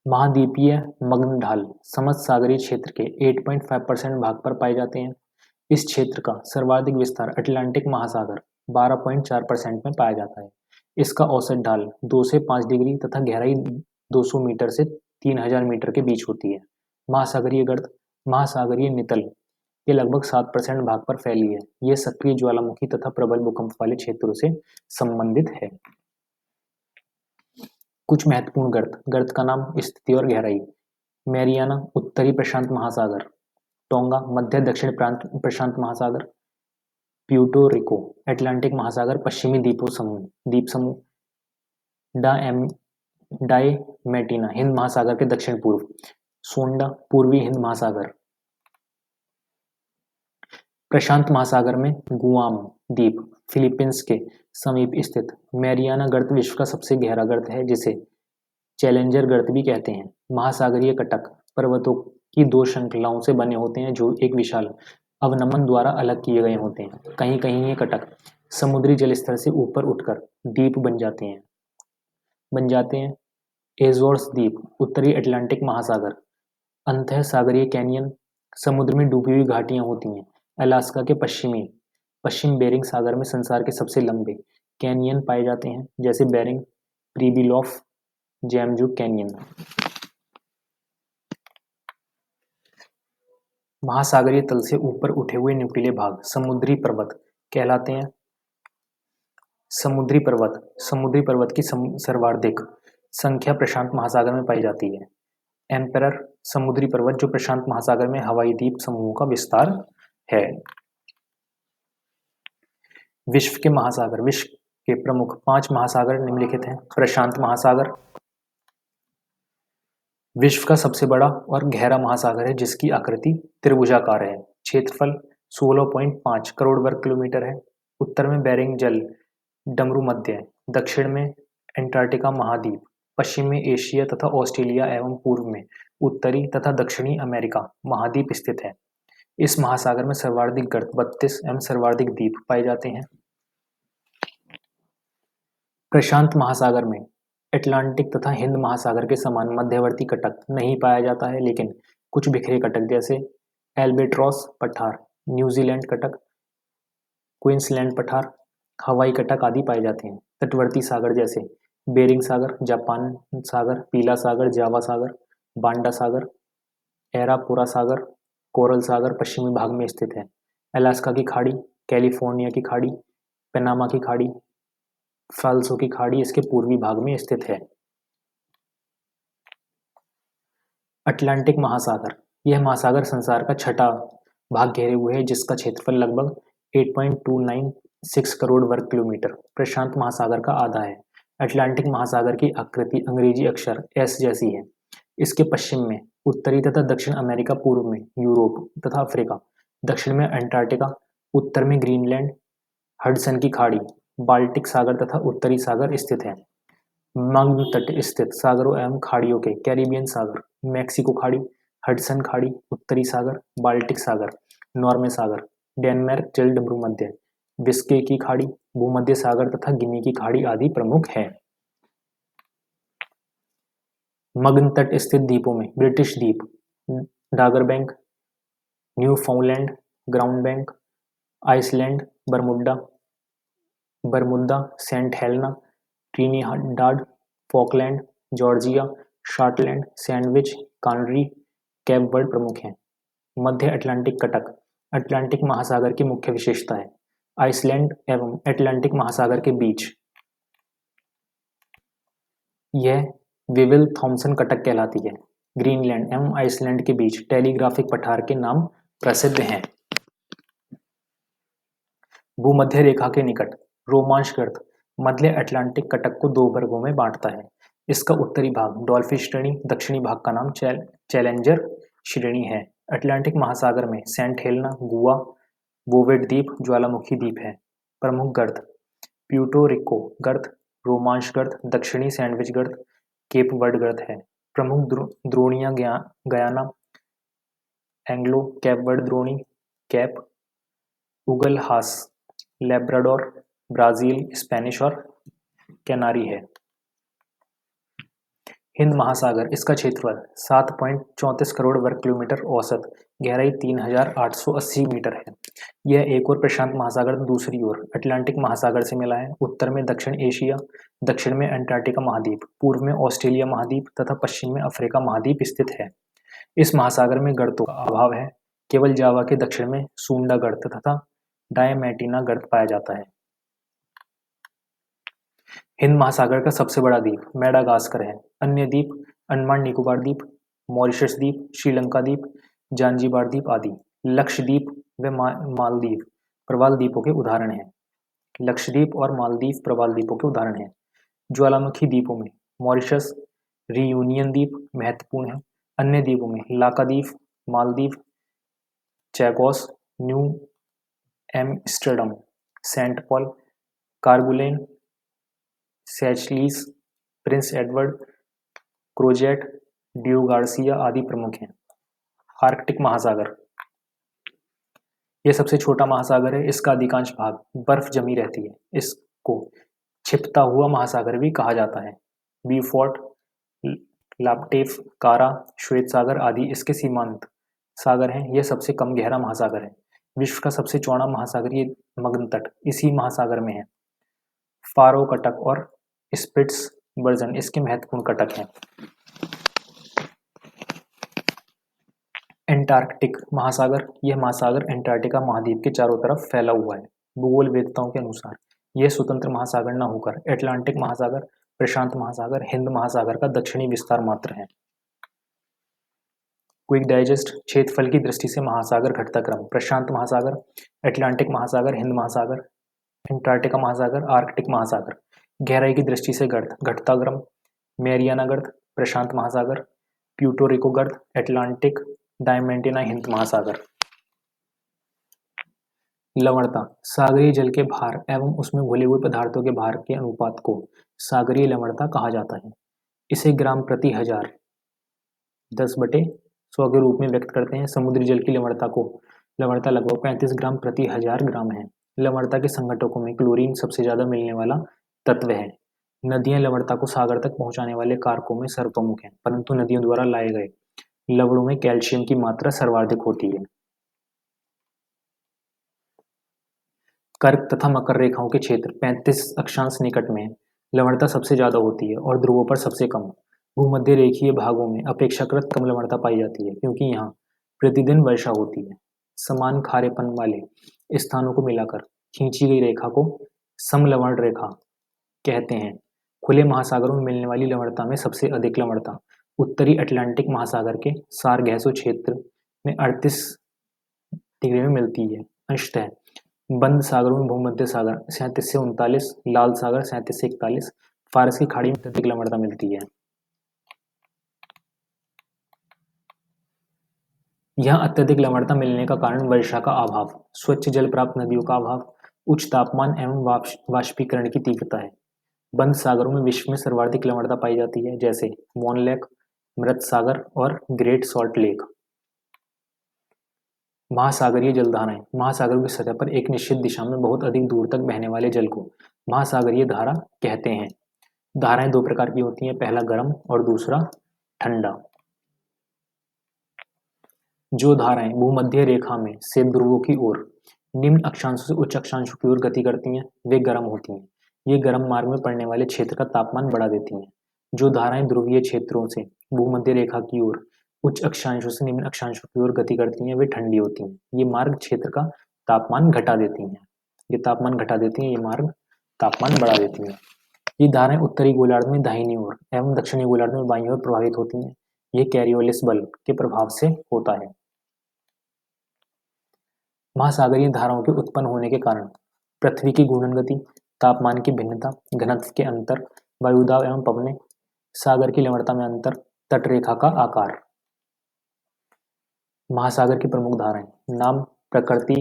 महाद्वीपीय मग्न ढाल समस्त सागरीय क्षेत्र के 8.5% भाग पर पाए जाते हैं। इस क्षेत्र का सर्वाधिक विस्तार अटलांटिक महासागर 12.4% में पाया जाता है। इसका औसत ढाल 2 से 5 डिग्री तथा गहराई 200 मीटर से 3000 मीटर के बीच होती है। महासागरीय गर्त महासागरीय नितल के लगभग 7% भाग पर फैली है। यह सक्रिय ज्वालामुखी तथा प्रबल भूकंप वाले क्षेत्रों से संबंधित है। कुछ महत्वपूर्ण गर्त का नाम, स्थिति और गहराई। मैरियाना उत्तरी प्रशांत महासागर, टोंगा मध्य दक्षिण प्रशांत महासागर, प्यूर्टो रिको अटलांटिक महासागर पश्चिमी द्वीप समूह, डायमेटिना हिंद महासागर के दक्षिण पूर्व, सोंडा पूर्वी हिंद महासागर, प्रशांत महासागर में गुआम द्वीप फिलीपींस के समीप स्थित मैरियाना गर्त विश्व का सबसे गहरा गर्त है जिसे चैलेंजर गर्त भी कहते हैं। महासागरीय कटक पर्वतों की दो श्रृंखलाओं से बने होते हैं जो एक विशाल अवनमन द्वारा अलग किए गए होते हैं। कहीं कहीं ये कटक समुद्री जल स्तर से ऊपर उठकर द्वीप बन जाते हैं। एज़ोर्स द्वीप उत्तरी अटलांटिक महासागर, अंतः सागरीय कैनियन, समुद्र में डूबी हुई घाटियां होती हैं। अलास्का के पश्चिम बेरिंग सागर में संसार के सबसे लंबे कैनियन पाए जाते हैं जैसे बेरिंग, प्रीबिलोफ, जैमजूक कैनियन। महासागरीय तल से ऊपर उठे हुए नुकीले भाग समुद्री पर्वत कहलाते हैं। समुद्री पर्वत की सर्वाधिक संख्या प्रशांत महासागर में पाई जाती है। एम्परर समुद्री पर्वत जो प्रशांत महासागर में हवाई द्वीप समूह का विस्तार है। विश्व के प्रमुख 5 महासागर निम्नलिखित हैं। प्रशांत महासागर विश्व का सबसे बड़ा और गहरा महासागर है जिसकी आकृति त्रिभुजाकार है। क्षेत्रफल 16.5 करोड़ वर्ग किलोमीटर है। उत्तर में बेरिंग जल डमरू मध्य, दक्षिण में अंटार्कटिका महाद्वीप, पश्चिम में एशिया तथा ऑस्ट्रेलिया एवं पूर्व में उत्तरी तथा दक्षिणी अमेरिका महाद्वीप स्थित है। इस महासागर में सर्वाधिक गर्त 32 एवं सर्वाधिक द्वीप पाए जाते हैं। प्रशांत महासागर में अटलांटिक तथा हिंद महासागर के समान मध्यवर्ती कटक नहीं पाया जाता है, लेकिन कुछ बिखरे कटक जैसे एल्बेट्रॉस पठार, न्यूजीलैंड कटक, क्वींसलैंड पठार, हवाई कटक आदि पाए जाते हैं। तटवर्ती सागर जैसे बेरिंग सागर, जापान सागर, पीला सागर, जावा सागर, बांडा सागर, एरापुरा सागर, कोरल सागर पश्चिमी भाग में स्थित है। अलास्का की खाड़ी, कैलिफोर्निया की खाड़ी, पनामा की खाड़ी, फाल्सो की खाड़ी इसके पूर्वी भाग में स्थित है। अटलांटिक महासागर यह महासागर संसार का छठा भाग घेरे हुए है जिसका क्षेत्रफल लगभग 8.296 करोड़ वर्ग किलोमीटर प्रशांत महासागर का आधा है। अटलांटिक महासागर की आकृति अंग्रेजी अक्षर एस जैसी है। इसके पश्चिम में उत्तरी तथा दक्षिण अमेरिका, पूर्व में यूरोप तथा अफ्रीका, दक्षिण में अंटार्कटिका, उत्तर में ग्रीनलैंड, हडसन की खाड़ी, बाल्टिक सागर तथा उत्तरी सागर स्थित है। मग्न तट स्थित सागरों एवं खाड़ियों के कैरिबियन सागर, मैक्सिको खाड़ी, हडसन खाड़ी, उत्तरी सागर, बाल्टिक सागर, नॉर्वे सागर, डेनमार्क जल डमरू मध्य, बिस्के की खाड़ी, भूमध्य सागर तथा गिनी की खाड़ी आदि प्रमुख है। मग्न तट स्थित द्वीपों में ब्रिटिश द्वीप, Dogger bank, Newfoundland, ground bank, Iceland, Bermuda, Saint Helena, Trinidad, Falkland, Georgia, Shortland, Sandwich, Canary, Cape Verde प्रमुख हैं। मध्य अटलांटिक कटक अटलांटिक महासागर की मुख्य विशेषता है। आइसलैंड एवं अटलांटिक महासागर के बीच यह विविल थॉम्सन कटक कहलाती है। ग्रीनलैंड एवं आइसलैंड के बीच टेलीग्राफिक पठार के नाम प्रसिद्ध हैं। भूमध्य रेखा के निकट रोमांश गर्त मध्य अटलांटिक कटक को 2 वर्गों में बांटता है। इसका उत्तरी भाग डॉल्फिन श्रेणी, दक्षिणी भाग का नाम चैलेंजर श्रेणी है। अटलांटिक महासागर में सेंट हेलेना, गुआ, बोवेट द्वीप, ज्वालामुखी द्वीप है। प्रमुख गर्त प्यूर्टो रिको गर्त, रोमांश गर्त, दक्षिणी सैंडविच गर्त, केप वर्ड गर्त है। प्रमुख द्रोणियां गयाना, एंग्लो कैप वर्ड द्रोणी, कैप उगलहास, लेब्राडोर, ब्राजील, स्पेनिश और कैनारी है। हिंद महासागर इसका क्षेत्रफल 7.34 करोड़ वर्ग किलोमीटर, औसत गहराई 3880 मीटर है। यह एक और प्रशांत महासागर दूसरी ओर अटलांटिक महासागर से मिला है। उत्तर में दक्षिण एशिया, दक्षिण में अंटार्कटिका महाद्वीप, पूर्व में ऑस्ट्रेलिया महाद्वीप तथा पश्चिम में अफ्रीका महाद्वीप स्थित है। इस महासागर में गर्तों का अभाव है। केवल जावा के दक्षिण में सूंडा गर्त तथा डायमेटिना गर्त पाया जाता है। हिंद महासागर का सबसे बड़ा द्वीप मेडागास्कर है। अन्य द्वीप अंडमान निकोबार द्वीप, मॉरिशस द्वीप, श्रीलंका द्वीप, जानजीबार द्वीप आदि। लक्षद्वीप व मालदीव प्रवाल द्वीपों के उदाहरण हैं। लक्षद्वीप और मालदीव प्रवाल द्वीपों के उदाहरण हैं। ज्वालामुखी द्वीपों में मॉरिशस, रियूनियन द्वीप महत्वपूर्ण है। अन्य द्वीपों में लाका द्वीप, Maldives, Chagos, New Amsterdam, Saint Paul, Kerguelen, Seychelles, Prince Edward, Crozet, Diego Garcia आदि प्रमुख हैं। आर्कटिक महासागर यह सबसे छोटा महासागर है। इसका अधिकांश भाग बर्फ जमी रहती है। इसको छिपता हुआ महासागर भी कहा जाता है। बीफोर्ट, लाप्टेफ, कारा, श्वेत सागर आदि इसके सीमांत सागर हैं। यह सबसे कम गहरा महासागर है। विश्व का सबसे चौड़ा महासागर ये मग्न तट इसी महासागर में है। फारो कटक और स्पिट्स बर्जन इसके महत्वपूर्ण कटक हैं। एंटार्कटिक महासागर यह महासागर एंटार्क्टिका महाद्वीप के चारों तरफ फैला हुआ है। भूगोल वेदताओं के अनुसार यह स्वतंत्र महासागर न होकर अटलांटिक महासागर, प्रशांत महासागर, हिंद महासागर का दक्षिणी विस्तार मात्र है। क्विक डाइजेस्ट क्षेत्रफल की दृष्टि से महासागर घटता क्रम: प्रशांत महासागर, अटलांटिक महासागर, हिंद महासागर, एंटार्क्टिका महासागर, आर्कटिक महासागर। गहराई की दृष्टि से गर्त घटता क्रम: मैरियाना गर्त, प्रशांत महासागर, प्यूर्टो रिको गर्त, अटलांटिक, डायमेंटिना, हिंद महासागर। लवणता सागरीय जल के भार एवं उसमें घुले हुए पदार्थों के भार के अनुपात को सागरीय लवणता कहा जाता है। इसे ग्राम प्रति हजार 10/100 के रूप में व्यक्त करते हैं। समुद्री जल की लवणता लगभग 35 ग्राम प्रति 1000 ग्राम है। लवणता के संघटकों में क्लोरीन सबसे ज्यादा मिलने वाला तत्व है। नदियां लवणता को सागर तक पहुंचाने वाले कारकों में सर्वप्रमुख हैं, परंतु नदियों द्वारा लाए गए लवणों में कैल्शियम की मात्रा सर्वाधिक होती है। कर्क तथा मकर रेखाओं के क्षेत्र 35 अक्षांश निकट में लवणता सबसे ज्यादा होती है और ध्रुवों पर सबसे कम। भूमध्य रेखीय भागों में अपेक्षाकृत कम लवणता पाई जाती है, क्योंकि यहाँ प्रतिदिन वर्षा होती है। समान खारेपन वाले स्थानों को मिलाकर खींची गई रेखा को समलवण रेखा कहते हैं। खुले महासागरों में मिलने वाली लवणता में सबसे अधिक लवणता उत्तरी अटलांटिक महासागर के सारगैसो क्षेत्र में 38 डिग्री में मिलती है। अंशतः बंद सागरों में भूमध्य सागर 37 से 39, लाल सागर 37 से 41, फारस की खाड़ी में अत्यधिक लवणता मिलती है। यहाँ अत्यधिक लवणता मिलने का कारण वर्षा का अभाव, स्वच्छ जल प्राप्त नदियों का अभाव, उच्च तापमान एवं वाष्पीकरण की तीव्रता है। बंद सागरों में विश्व में सर्वाधिक लवणता पाई जाती है, जैसे मोन लेक, मृत सागर और ग्रेट सॉल्ट लेक। महासागरीय जलधाराएं महासागरों की सतह पर एक निश्चित दिशा में बहुत अधिक दूर तक बहने वाले जल को महासागरीय धारा कहते हैं। धाराएं दो प्रकार की होती हैं, पहला गर्म और दूसरा ठंडा। जो धाराएं भूमध्य रेखा में से ध्रुवों की ओर निम्न अक्षांशों से उच्च अक्षांशों की ओर गति करती हैं, वे गर्म होती हैं। ये गर्म मार्ग में पड़ने वाले क्षेत्र का तापमान बढ़ा देती हैं। जो धाराएं ध्रुवीय क्षेत्रों से भूमध्य रेखा की ओर उच्च अक्षांशों से निम्न अक्षांशों की ओर गति करती हैं, वे ठंडी होती हैं। ये मार्ग क्षेत्र का तापमान घटा देती हैं। ये तापमान घटा देती हैं, ये मार्ग तापमान बढ़ा देती हैं। ये धाराएं उत्तरी गोलार्ध में दाहिनी ओर एवं दक्षिणी गोलार्ध में बाईं ओर प्रवाहित होती हैं। ये कैरियोलिस बल के प्रभाव से होता है। महासागरीय धाराओं के उत्पन्न होने के कारण पृथ्वी की घूर्णन गति, तापमान की भिन्नता, घनत्व के अंतर, वायुदाब एवं पवनें, सागर की लवणता में अंतर, तटरेखा का आकार। महासागर की प्रमुख धाराएं नाम, प्रकृति।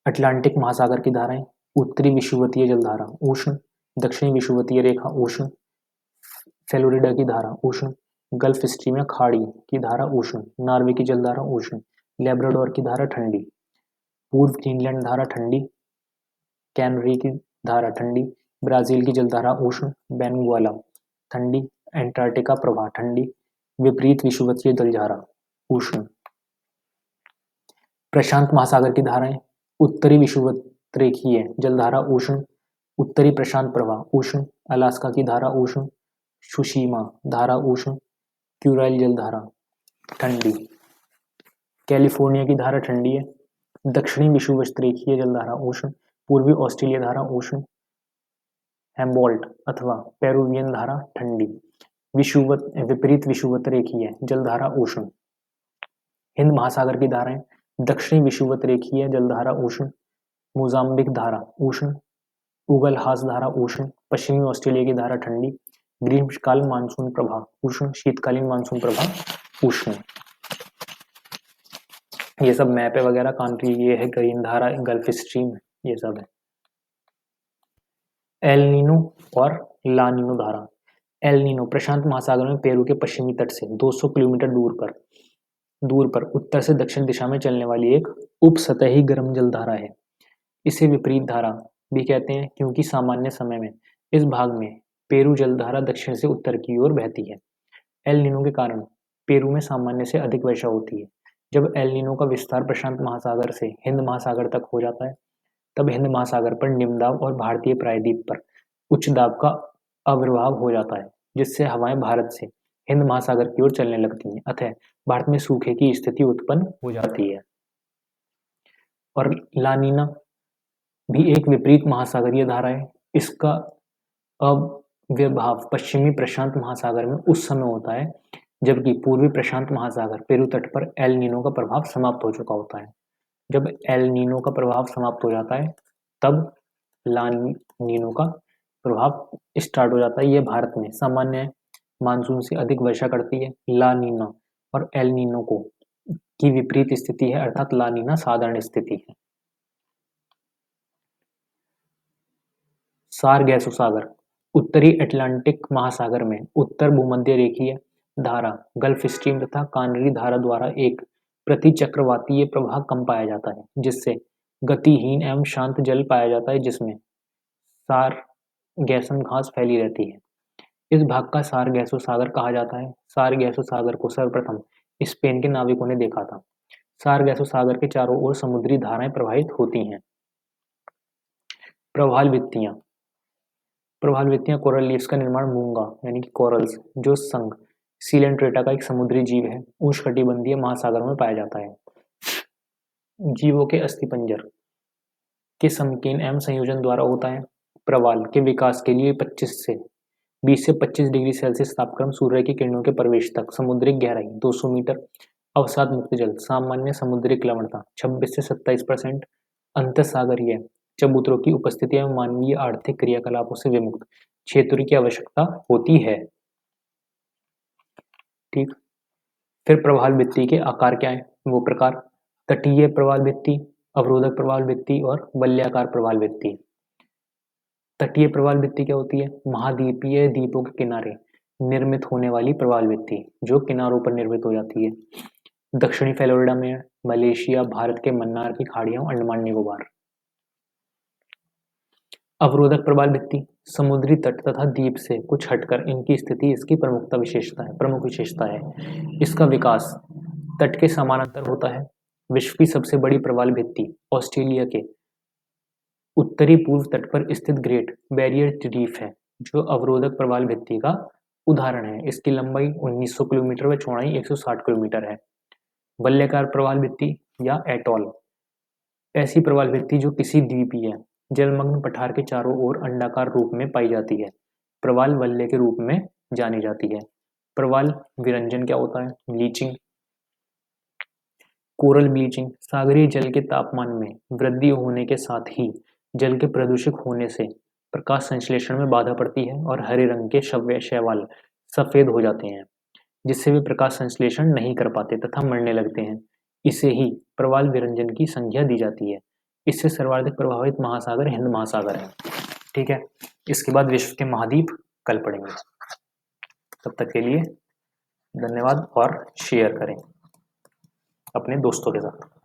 अटलांटिक महासागर की धाराएं: उत्तरी विषुवतीय जलधारा उष्ण, दक्षिणी विषुवतीय रेखा उष्ण, फ्लोरिडा की धारा उष्ण, गल्फ स्ट्रीम या खाड़ी की धारा उष्ण, नॉर्वे की जलधारा उष्ण, लेब्राडोर की धारा ठंडी, पूर्व ग्रीनलैंड धारा ठंडी, कैनरी की धारा ठंडी, ब्राजील की जलधारा उष्ण, बेंगुएला ठंडी, एंटार्क्टिका प्रवाह ठंडी, विपरीत विषुवतीय जलधारा उष्ण। प्रशांत महासागर की धाराएं: उत्तरी विषुवतरेखीय जलधारा उष्ण, उत्तरी प्रशांत प्रवाह उष्ण, अलास्का की धारा उष्ण, सुशीमा धारा उष्ण, क्यूराइल जलधारा ठंडी, कैलिफोर्निया की धारा ठंडी है, दक्षिणी विषुवतरेखीय जलधारा उष्ण, पूर्वी ऑस्ट्रेलिया धारा उष्ण, हेम्बोल्ट अथवा पेरुवियन धारा ठंडी, विपरीत विषुवत रेखीय जलधारा उष्ण। हिंद महासागर की धाराएं दक्षिणी विषुवत रेखीय जलधारा उष्ण, मोजाम्बिक धारा उष्ण, उगल हास धारा उष्ण, पश्चिमी ऑस्ट्रेलिया की धारा ठंडी, ग्रीष्मकाल मानसून प्रवाह उष्ण, शीतकालीन मानसून प्रवाह उष्ण। ये सब मैप है वगैरह कंट्री, ये है ग्रीन धारा, गल्फ स्ट्रीम, ये सब है। एल नीनो और ला नीनो धारा। एल नीनो प्रशांत महासागर में पेरू के पश्चिमी तट से 200 किलोमीटर दूर पर उत्तर से दक्षिण दिशा में चलने वाली एक उपसतही गर्म जल धारा है। इसे विपरीत धारा भी कहते हैं क्योंकि सामान्य समय में इस भाग में पेरू जलधारा दक्षिण से उत्तर की ओर बहती है। एल नीनो के कारण पेरू में सामान्य से अधिक वर्षा होती है। जब एल नीनो का विस्तार प्रशांत महासागर से हिंद महासागर तक हो जाता है, तब हिंद महासागर पर निम्न दाब और भारतीय प्रायद्वीप पर उच्च दाब का आविर्भाव हो जाता है, जिससे हवाएं भारत से हिंद महासागर की ओर चलने लगती हैं, अतः भारत में सूखे की स्थिति उत्पन्न हो जाती है। और लानीना भी एक विपरीत महासागरीय धारा है। इसका अविर्भाव पश्चिमी प्रशांत महासागर में उस समय होता है जबकि पूर्वी प्रशांत महासागर पेरू तट पर एल नीनो का प्रभाव समाप्त हो चुका होता है। जब एल नीनो का प्रभाव समाप्त हो जाता है तब ला नीनो का प्रभाव स्टार्ट हो जाता है। यह भारत में सामान्य मानसून से अधिक वर्षा करती है। ला नीना और एल नीनो को की विपरीत स्थिति है, अर्थात ला नीना साधारण स्थिति है। सारगैसो सागर उत्तरी अटलांटिक महासागर में उत्तर भूमध्य रेखीय धारा गल्फ स्ट्रीम तथा कानरी धारा द्वारा एक प्रतिचक्रवातीय प्रवाह कम पाया जाता है, जिससे गतिहीन एवं शांत जल पाया जाता है, जिसमें सारगैसम घास फैली रहती है। इस भाग का सारगैसो सागर कहा जाता है। सारगैसो सागर को सर्वप्रथम स्पेन के नाविकों ने देखा था। सारगैसो सागर के चारों ओर समुद्री धाराएं प्रवाहित होती हैं। प्रवाल भित्तियां कोरल लीव्स का निर्माण मूंगा यानी कि कोरल्स, जो संघ सीलेंट्रेटा का एक समुद्री जीव है, उष्णकटिबंधीय महासागरों में पाया जाता है। जीवों के अस्थिपंजर के समकेन एवं संयोजन द्वारा होता है। प्रवाल के विकास के लिए 20 से 25 डिग्री सेल्सियस तापक्रम, सूर्य की किरणों के प्रवेश तक, समुद्री गहराई 200 मीटर, अवसाद मुक्त जल, सामान्य समुद्री लवणता 26 से 27%, अंतःसागरीय चबूतरों की उपस्थिति एवं मानवीय आर्थिक क्रियाकलापों से विमुक्त क्षेत्रों की आवश्यकता होती है। ठीक, फिर प्रवाल भित्ति के आकार क्या है, वो प्रकार तटीय प्रवाल भित्ति, अवरोधक प्रवाल भित्ति और वलयाकार प्रवाल भित्ति। तटीय प्रवाल भित्ति क्या होती है, महाद्वीपीय द्वीपों के किनारे निर्मित होने वाली प्रवाल भित्ति जो किनारों पर निर्मित हो जाती है। दक्षिणी फ्लोरिडा में, मलेशिया, भारत के मन्नार की खाड़ियों, अंडमान निकोबार। अवरोधक प्रवाल भित्ति समुद्री तट तथा द्वीप से कुछ हटकर इनकी स्थिति इसकी प्रमुख विशेषता है। इसका विकास तट के समानांतर होता है। विश्व की सबसे बड़ी प्रवाल भित्ति ऑस्ट्रेलिया के उत्तरी पूर्व तट पर स्थित ग्रेट बैरियर रीफ है, जो अवरोधक प्रवाल भित्ति का उदाहरण है। इसकी लंबाई 1900 किलोमीटर व चौड़ाई 160 किलोमीटर है। वलयाकार प्रवाल भित्ति या एटॉल ऐसी प्रवाल भित्ति जो किसी द्वीपीय जलमग्न पठार के चारों ओर अंडाकार रूप में पाई जाती है, प्रवाल वलय के रूप में जानी जाती है। प्रवाल विरंजन क्या होता है, ब्लीचिंग। कोरल ब्लीचिंग सागरीय जल के तापमान में वृद्धि होने के साथ ही जल के प्रदूषित होने से प्रकाश संश्लेषण में बाधा पड़ती है और हरे रंग के शैवाल सफेद हो जाते हैं, जिससे वे प्रकाश संश्लेषण नहीं कर पाते तथा मरने लगते हैं। इसे ही प्रवाल विरंजन की संज्ञा दी जाती है। इससे सर्वाधिक प्रभावित महासागर हिंद महासागर है। ठीक है, इसके बाद विश्व के महाद्वीप कल पढ़ेंगे। तब तक के लिए धन्यवाद और शेयर करें अपने दोस्तों के साथ।